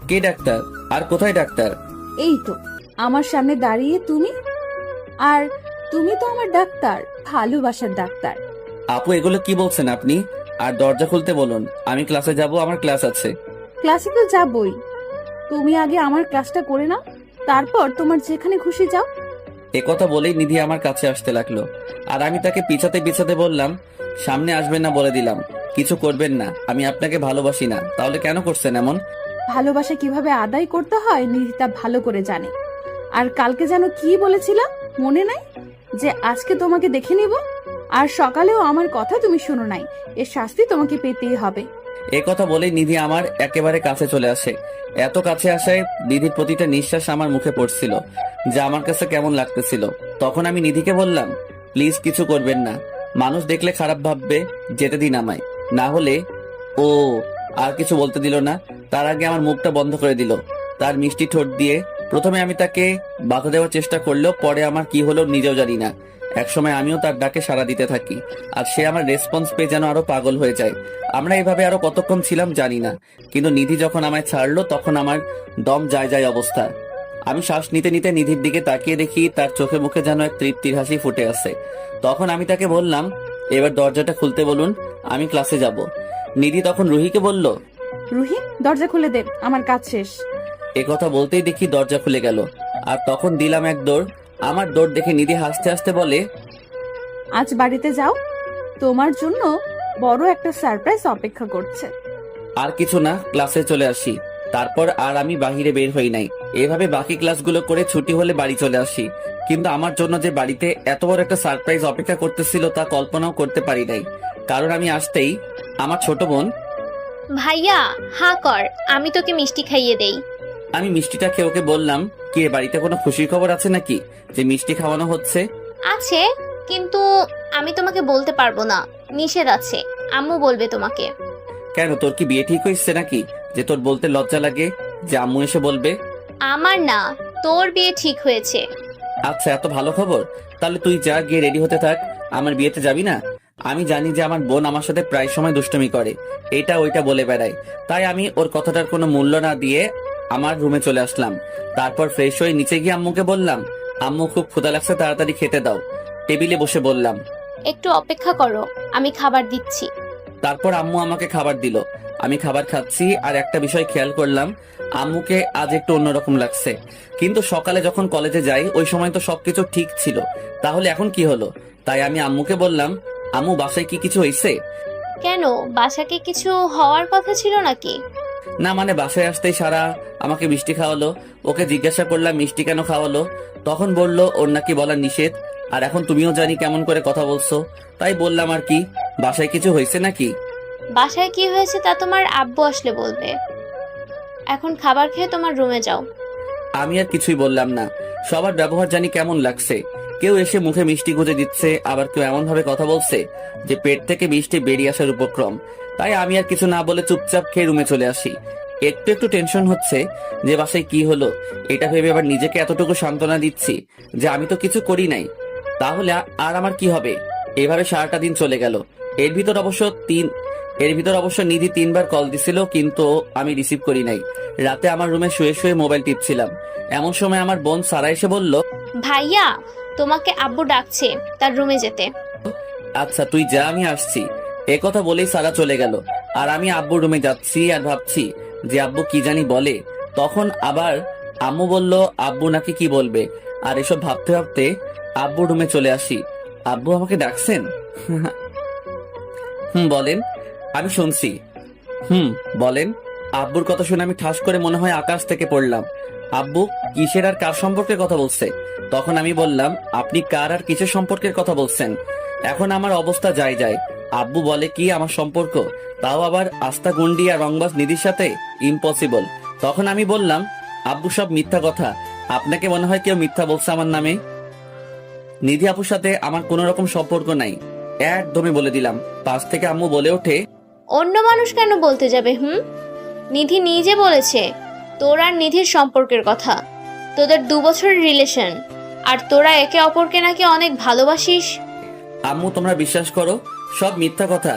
S1: কে ডাক্তার? আর কোথায় ডাক্তার?
S5: এই তো আমার সামনে দাঁড়িয়ে তুমি। আর তুমি তো আমার ডাক্তার, ভালোবাসার ডাক্তার।
S1: আপু এগুলো কি বলছেন আপনি? আর দরজা খুলতে বলুন, আমি ক্লাসে যাব, আমার ক্লাস আছে।
S5: ক্লাসে তো যাবই, তুমি আগে আমার ক্লাসটা করে নাও, তারপর তোমার যেখানে খুশি যাও।
S1: কথা বলেই নিধি আমার কাছে আসতে লাগলো, আর আমি তাকে পিছাতে পিছাতে বললাম, সামনে আসবেন না বলে দিলাম, কিছু করবেন না, আমি আপনাকে ভালোবাসি না। তাহলে কেন করছেন এমন?
S5: ভালোবাসা কিভাবে আদায় করতে হয় নিধি তা ভালো করে জানে। আর কালকে যেন কি বলেছিলাম মনে নাই, যে আজকে তোমাকে দেখে নিব, আর সকালেও আমার কথা তুমি শোনো নাই, এর শাস্তি তোমাকে পেতেই হবে।
S1: কথা বলেই নিধি আমার একেবারে কাছে চলে আসে। এত কাছে আসায় নিধির প্রতিটা নিঃশ্বাস আমার মুখে পড়ছিল, যা আমার কাছে কেমন লাগতেছিল। তখন আমি নিধিকে বললাম, প্লিজ কিছু করবেন না, মানুষ দেখলে খারাপ ভাববে, যেতে দিন আমায়। না হলে ও আর কিছু বলতে দিল না, তার আগে আমার মুখটা বন্ধ করে দিল তার মিষ্টি ঠোঁট দিয়ে। প্রথমে আমি তাকে বাধা দেওয়ার চেষ্টা করলেও পরে আমার কি হলো নিজেও জানি না। একসময় আমিও তার ডাকে সাড়া দিতে থাকি, আর সে আমার রেসপন্স পেয়ে যেন আরো পাগল হয়ে যায়। আমরা এভাবে আরো কতক্ষণ ছিলাম জানি না, কিন্তু নিধি যখন আমায় ছাড়লো তখন আমার দম যায় যায় অবস্থা। আমি শ্বাস নিতে নিতে নিধির দিকে তাকিয়ে দেখি তার চোখে মুখে যেন এক তৃপ্তির হাসি ফুটে আছে। তখন আমি তাকে বললাম, এবার দরজাটা খুলতে বলুন, আমি ক্লাসে যাব। নিধি তখন রুহিকে বলল,
S5: রুহি, দরজা খুলে দে, আমার কাজ শেষ।
S1: কথা বলতেই দেখি দরজা খুলে গেল, আর তখন দিলাম এক দৌড়। আমার দৌড় দেখে নিধি হাসতে হাসতে বলে,
S5: আজ বাড়িতে যাও, তোমার জন্য বড় একটা সারপ্রাইজ অপেক্ষা করছে।
S1: আর কিছু না, ক্লাসে চলে আসি। তারপর আর আমি বাহিরে বের হই নাই। এভাবে বাকি ক্লাসগুলো করে ছুটি হলে বাড়ি চলে আসি। কিন্তু আমার জন্য যে বাড়িতে এত বড় একটা সারপ্রাইজ অপেক্ষা করতেছিল তা কল্পনাও করতে পারি নাই। কারণ আমি আসতেই আমার ছোট বোন,
S2: ভাইয়া হা কর, আমি তোকে মিষ্টি খাইয়ে দেই।
S1: আমি মিষ্টিটা খেয়ে ওকে বললাম, কি এ বাড়িতে কোনো খুশির খবর আছে নাকি যে মিষ্টি খাওয়ানো হচ্ছে?
S2: আছে, কিন্তু আমি তোমাকে বলতে পারবো না, নিষেধ আছে, আম্মু বলবে তোমাকে।
S1: কেন, তোর কি বিয়ে ঠিক হয়েছে নাকি যে তোর বলতে লজ্জা লাগে যে আম্মু এসে বলবে?
S2: আমার না, তোর বিয়ে ঠিক হয়েছে।
S1: আচ্ছা, এত ভালো খবর, তাহলে তুই যা, গিয়ে রেডি হতে থাক। আমার বিয়েতে যাবি না? আমি জানি যে আমার বোন আমার সাথে প্রায় সময় দুষ্টুমি করে, এটা ওইটা বলে বেড়ায়, তাই আমি ওর কথাটার কোনো মূল্য না দিয়ে আমার রুমে চলে আসলাম। তারপর ফ্রেশ হয়ে নিচে গিয়ে আম্মুকে বললাম, আম্মু খুব ক্ষুধা লাগছে, তাড়াতাড়ি খেতে দাও। টেবিলে বসে বললাম।
S2: একটু অপেক্ষা করো, আমি খাবার দিচ্ছি।
S1: তারপর আম্মু আমাকে খাবার দিল, আমি খাবার খাচ্ছি। আর একটা বিষয় খেয়াল করলাম, আম্মুকে আজ একটু অন্যরকম লাগছে। কিন্তু সকালে যখন কলেজে যাই ওই সময় তো সবকিছু ঠিক ছিল, তাহলে এখন কি হলো? তাই আমি আম্মুকে বললাম, আম্মু বাসায় কি কিছু হয়েছে?
S2: কেন, বাসাকে কিছু হওয়ার কথা ছিল নাকি?
S1: না মানে বাসায় আসতেই সারা আমাকে মিষ্টি খাওয়ালো। ওকে জিজ্ঞাসা করলাম মিষ্টি কেন খাওয়ালো, তখন বলল ওর নাকি বলা নিষেধ। আর এখন তুমিও জানি কেমন করে কথা বলছো, তাই বললাম আর কি, বাসায় কিছু হয়েছে নাকি?
S2: বাসায় কি হয়েছে তা তোমার আব্বু আসলে বলবে। এখন খাবার খেয়ে তোমার রুমে যাও।
S1: আমি আর কিছুই বললাম না। সবার ব্যবহার জানি কেমন লাগছে, কেউ এসে মুখে মিষ্টি গুঁজে দিচ্ছে, আবার কেউ এমন ভাবে কথা বলছে যে পেট থেকে মিষ্টি বেরিয়ে আসার উপক্রম। তাই আমি আর কিছু না বলে চুপচাপ খেয়ে রুমে চলে আসি। একটু একটু টেনশন হচ্ছে যে বাসায় কি হলো, এটা ভেবে আবার নিজেকে এতটুকু সান্ত্বনা দিচ্ছি যে আমি তো কিছু করি নাই, তাহলে আর আমার কি হবে। এভাবে সারাটা দিন চলে গেল। এর ভিতর অবশ্য নিধি 3বার কল দিছিল, কিন্তু আমি রিসিভ করি নাই। রাতে আমার রুমে শুয়ে শুয়ে মোবাইল টিপছিলাম, এমন সময় আমার বোন সারা এসে বলল,
S2: ভাইয়া তোমাকে আব্বু ডাকছে, তার রুমে যেতে।
S1: আচ্ছা তুই যা, আমি আসছি। কথা বলেই সারা চলে গেল, আর আমি আব্বুর রুমে যাচ্ছি আর ভাবছি যে আব্বু কি জানি বলে। তখন আবার আম্মু বলল আব্বু নাকি কি বলবে, আর এসব ভাবতে ভাবতে আব্বুর রুমে চলে আসি। আব্বু আমাকে ডাকছেন। বলেন। আমি শুনছি। বলেন। আব্বুর কথা শুনে আমি ঠাস করে মনে হয় আকাশ থেকে পড়লাম। আব্বু কিসের আর কার সম্পর্কের কথা বলছে? তখন আমি বললাম, আপনি কার আর কিসের সম্পর্কের কথা বলছেন? এখন আমার অবস্থা যায় যায়। আব্বু বলে কি আমার সম্পর্ক, তাও আবার আস্থা গুন্ডি আর রংবাজ নিধির সাথে? ইম্পসিবল। তখন আমি বললাম, আব্বু সব মিথ্যা কথা, আপনাকে মনে হয় কেউ মিথ্যা বলছে আমার নামে। নিধি আপুর সাথে আমার কোনো রকম সম্পর্ক নাই, একদমই বলে দিলাম। পাশ থেকে আম্মু বলে ওঠে,
S2: অন্য মানুষ কেন বলতে যাবে? নিধি নিজে বলেছে তোর আর নিধির সম্পর্কের কথা, তোদের 2 বছরের রিলেশন, আর তোরা একে অপরকে নাকি অনেক ভালোবাসিস।
S1: আম্মু তোমরা বিশ্বাস করো, সব মিথ্যা কথা।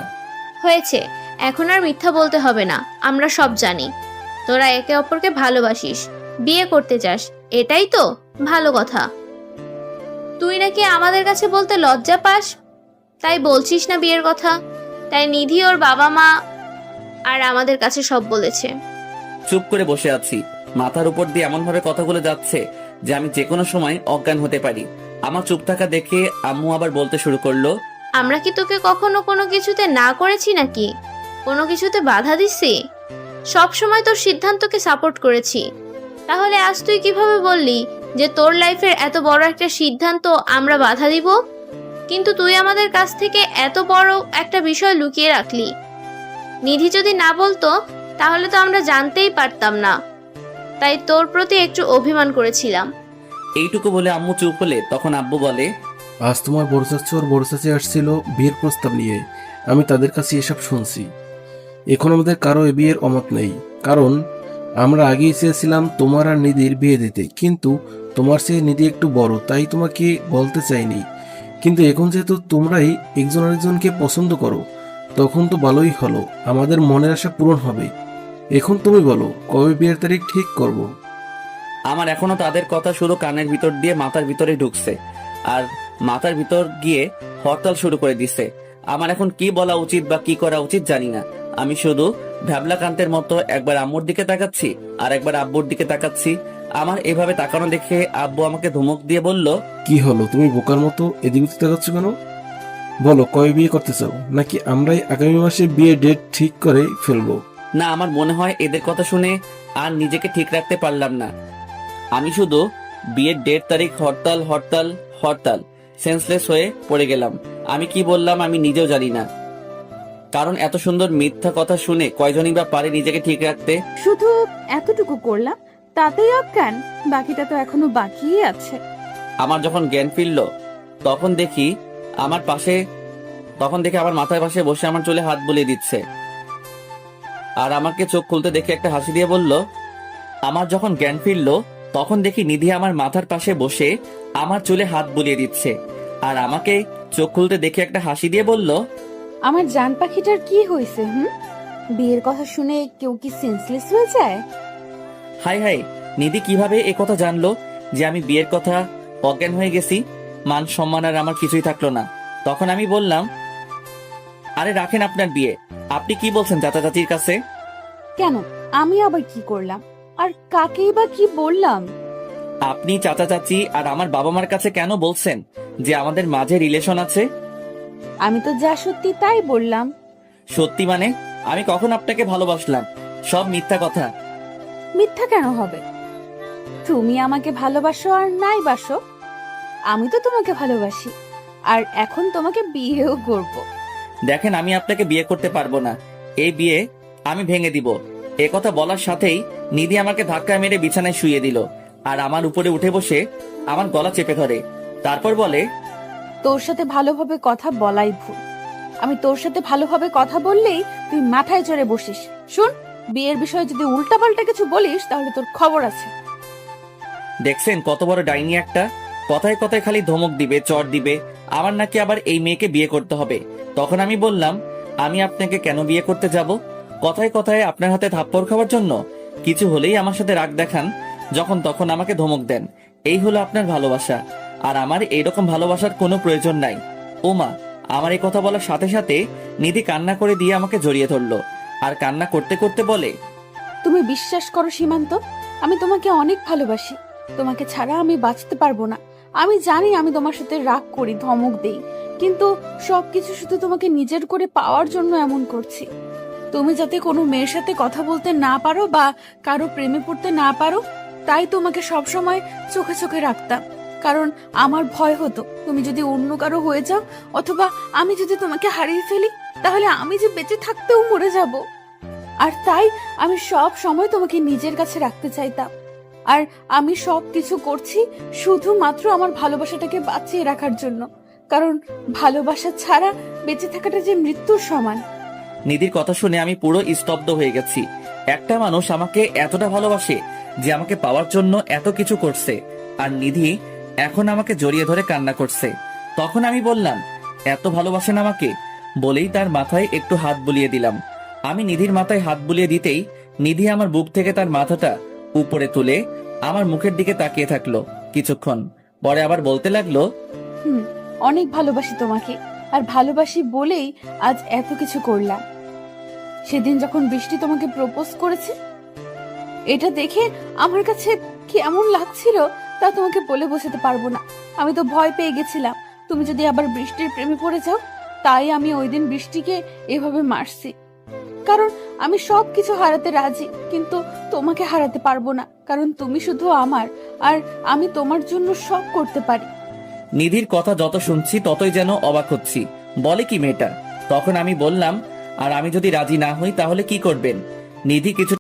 S2: হয়েছে, এখন আর মিথ্যা বলতে হবে না, আমরা সব জানি। তোরা একে অপরকে ভালোবাসিস, বিয়ে করতে চাস, এটাই তো ভালো কথা। তুই নাকি আমাদের কাছে বলতে লজ্জা পাস, তাই বলছিস না বিয়ের কথা। তাই নিধি ওর বাবা মা আর আমাদের কাছে সব বলেছে।
S1: চুপ করে বসে আছি, মাথার উপর দিয়ে এমন ভাবে কথাগুলো যাচ্ছে যে আমি যে কোনো সময় অজ্ঞান হতে পারি। আমার চুপ থাকা দেখে আম্মু আবার বলতে শুরু করলো,
S2: আমরা কি তোকে কখনো কোনো কিছুতে না করেছি নাকি? কোনো কিছুতে বাধা দিছি? সব সময় তোর সিদ্ধান্তকে সাপোর্ট করেছি। তাহলে আজ তুই কিভাবে বললি যে তোর লাইফের এত বড় একটা সিদ্ধান্ত আমরা বাধা দিব? কিন্তু তুই আমাদের কাছ থেকে এত বড় একটা বিষয় লুকিয়ে রাখলি। নিধি যদি না বলতো তাহলে তো আমরা জানতেই পারতাম না। তাই তোর প্রতি একটু অভিমান করেছিলাম।
S1: এইটুকু বলে আম্মু চুপ হলে তখন আব্বু বলে,
S6: আজ তোমার বড় চাচু আর বড় চাচি আসছিল বিয়ের প্রস্তাব নিয়ে। আমি তাদের কাছে এসব শুনছি। এখন আমাদের কারো এ বিয়ের অমত নেই, কারণ আমরা আগেই চেয়েছিলাম তোমার আর নিধির বিয়ে দিতে, কিন্তু তোমার চেয়ে নিধি একটু বড়, তাই তোমাকে বলতে চাইনি। কিন্তু এখন যেহেতু তোমরাই একজন আরেকজনকে পছন্দ করো, তখন তো ভালোই হলো, আমাদের মনের আশা পূরণ হবে। এখন তুমি বলো কবে বিয়ের তারিখ ঠিক করব?
S1: আমার এখনো তাদের কথা শুধু কানের ভিতর দিয়ে মাথার ভিতরে ঢুকছে, আর মাথার ভিতর গিয়ে হরতাল শুরু করে দিছে। আমার এখন কি বলা উচিত বা কি করা উচিত জানি না। আমি শুধু ভ্যাবলাকান্তের মতো একবার আম্মুর দিকে তাকাচ্ছি আর একবার আব্বুর দিকে তাকাচ্ছি। আমার এভাবে তাকানো দেখে আব্বু আমাকে ধমক দিয়ে বলল,
S6: কি হলো, তুমি বোকার মতো এদিক ওদিক তাকাচ্ছ কেন? বলো কবে বিয়ে করতে চাও, নাকি আমরাই আগামী মাসে বিয়ে ডেট ঠিক করে ফেলবো?
S1: না, আমার মনে হয় এদের কথা শুনে আর নিজেকে ঠিক রাখতে পারলাম না। আমি শুধু বিয়ের ডেট তারিখ হরতাল হরতাল হরতাল সেন্সলেস হয়ে পড়ে গেলাম। আমি কি বললাম আমি নিজেও জানি না, কারণ এত সুন্দর মিথ্যা কথা শুনে কয়জনই বা পারে নিজেকে ঠিক রাখতে।
S5: শুধু এতটুকু করলাম, তাতেই অজ্ঞান? বাকিটা তো এখনো বাকিই আছে।
S1: আমার যখন জ্ঞান ফিরল তখন দেখি আমার মাথার পাশে বসে আমার চুলে হাত বুলিয়ে দিচ্ছে, আর আমাকে চোখ খুলতে দেখে একটা হাসি দিয়ে বলল, আমার যখন জ্ঞান ফিরল তখন দেখি নিধি আমার মাথার পাশে বসে আমার চুলে হাত বুলিয়ে দিচ্ছে, আর আমাকে চোখ খুলতে দেখে একটা হাসি দিয়ে বলল,
S5: আমার জান পাখিটার কি হয়েছে? বিয়ের কথা শুনে কেউ কি সেন্সলেস হয়ে যায়?
S1: হাই হাই, নিধি কিভাবে এ কথা জানলো যে আমি বিয়ের কথা অজ্ঞান হয়ে গেছি? মান সম্মান আর আমার কিছুই থাকলো না। তখন আমি বললাম, আরে রাখেন আপনার বিয়ে, আপনি কি বলছেন চাচা চাচির কাছে?
S5: কেন, আমি আবার কি করলাম? আর কাকেই বা কি বললাম?
S1: আপনি চাচা চাচি আর আমার বাবা মার কাছে কেন বলছেন যে আমাদের মাঝে রিলেশন আছে?
S5: আমি তো যা সত্যি তাই বললাম।
S1: সত্যি মানে? আমি কখন আপনাকে ভালোবাসলাম? সব মিথ্যা কথা।
S5: মিথ্যা কেন হবে? তুমি আমাকে ভালোবাসো আর নাই বাসো, আমি তো তোমাকে ভালোবাসি, আর এখন তোমাকে বিয়েও করব।
S1: দেখেন, আমি আপনাকে বিয়ে করতে পারবো না। এই বিয়ে আমি ভেঙে দিব। এ কথা বলার সাথেই নিধি আমাকে ধাক্কা মেরে বিছানায় শুইয়ে দিল, আর আমার উপরে উঠে বসে আমার গলা চেপে ধরে। তারপর বলে,
S5: তোর সাথে ভালোভাবে কথা বলাই ভুল। আমি তোর সাথে ভালোভাবে কথা বললেই তুই মাথায় চড়ে বসিস। শুন, বিয়ের বিষয়ে যদি উল্টাপাল্টা কিছু বলিস তাহলে তোর খবর আছে।
S1: দেখছেন কত বড় ডাইনি একটা? কথায় কথায় খালি ধমক দিবে, চড় দিবে। আমার নাকি আবার এই মেয়েকে বিয়ে করতে হবে। তখন আমি বললাম, আমি আপনাকে কেন বিয়ে করতে যাব? কথায় কথায় আপনার হাতে থাপ্পড় খাওয়ার জন্য? কিছু হলেই আমার সাথে রাগ দেখান, যখন তখন আমাকে ধমক দেন। এই হলো আপনার ভালোবাসা, আর আমার এইরকম ভালোবাসার কোনো প্রয়োজন নাই। ওমা, আমার এই কথা বলার সাথে সাথে নিধি কান্না করে দিয়ে আমাকে জড়িয়ে ধরলো, আর কান্না করতে করতে বলে,
S5: তুমি বিশ্বাস করো সীমান্ত, আমি তোমাকে অনেক ভালোবাসি। তোমাকে ছাড়া আমি বাঁচতে পারবো না। আমি জানি আমি তোমার সাথে রাগ করি, ধমক দেই, কিন্তু সবকিছু শুধু তোমাকে নিজের করে পাওয়ার জন্য এমন করছি। তুমি যাতে কোনো মেয়ের সাথে কথা বলতে না পারো বা কারো প্রেমে পড়তে না পারো, তাই তোমাকে সবসময় চোখে চোখে রাখতাম। কারণ আমার ভয় হতো তুমি যদি অন্য কারো হয়ে যাও, অথবা আমি যদি তোমাকে হারিয়ে ফেলি, তাহলে আমি যে বেঁচে থাকতেও মরে যাব। আর তাই আমি সব সময় তোমাকে নিজের কাছে রাখতে চাইতাম। আর আমি সব কিছু করছি শুধুমাত্র আমার ভালোবাসাটাকে বাঁচিয়ে রাখার জন্য, কারণ ভালোবাসা ছাড়া বেঁচে থাকাটা যে মৃত্যুর সমান।
S1: নিধির কথা শুনে আমি পুরো স্তব্ধ হয়ে গেছি। একটা মানুষ আমাকে এতটা ভালোবাসে যে আমাকে পাওয়ার জন্য এত কিছু করছে, আর নিধি এখন আমাকে জড়িয়ে ধরে কান্না করছে। তখন আমি বললাম, এত ভালোবাসেন আমাকে? বলেই তার মাথায় একটু হাত বুলিয়ে দিলাম, আমি নিধির মাথায় হাত বুলিয়ে দিতেই নিধি আমার বুক থেকে তার মাথাটা উপরে তুলে আমার মুখের দিকে তাকিয়ে থাকলো কিছুক্ষণ, পরে আবার বলতে লাগলো,
S5: অনেক ভালোবাসি তোমাকে, আর ভালোবাসি বলেই আজ এত কিছু করলাম। সেদিন যখন বৃষ্টি তোমাকে প্রপোজ করেছে, এটা দেখে আমার কাছে কেমন লাগছিল তা তোমাকে বলে বোঝাতে পারবো না। আমি তো ভয় পেয়ে গেছিলাম তুমি যদি আবার বৃষ্টির প্রেমে পড়ে যাও, তাই আমি ওই দিন বৃষ্টিকে এভাবে মারছি। কারণ আমি সবকিছু হারাতে রাজি, কিন্তু তোমাকে হারাতে পারবো না, কারণ তুমি শুধু আমার, আর আমি তোমার জন্য সব করতে পারি।
S1: নিধির কথা যত শুনছি ততই যেন অবাক হচ্ছি। বলে কি মেয়েটা? তখন আমি বললাম, আর আমি যদি রাজি না হই তাহলে কি করবেন? নিধি কিছু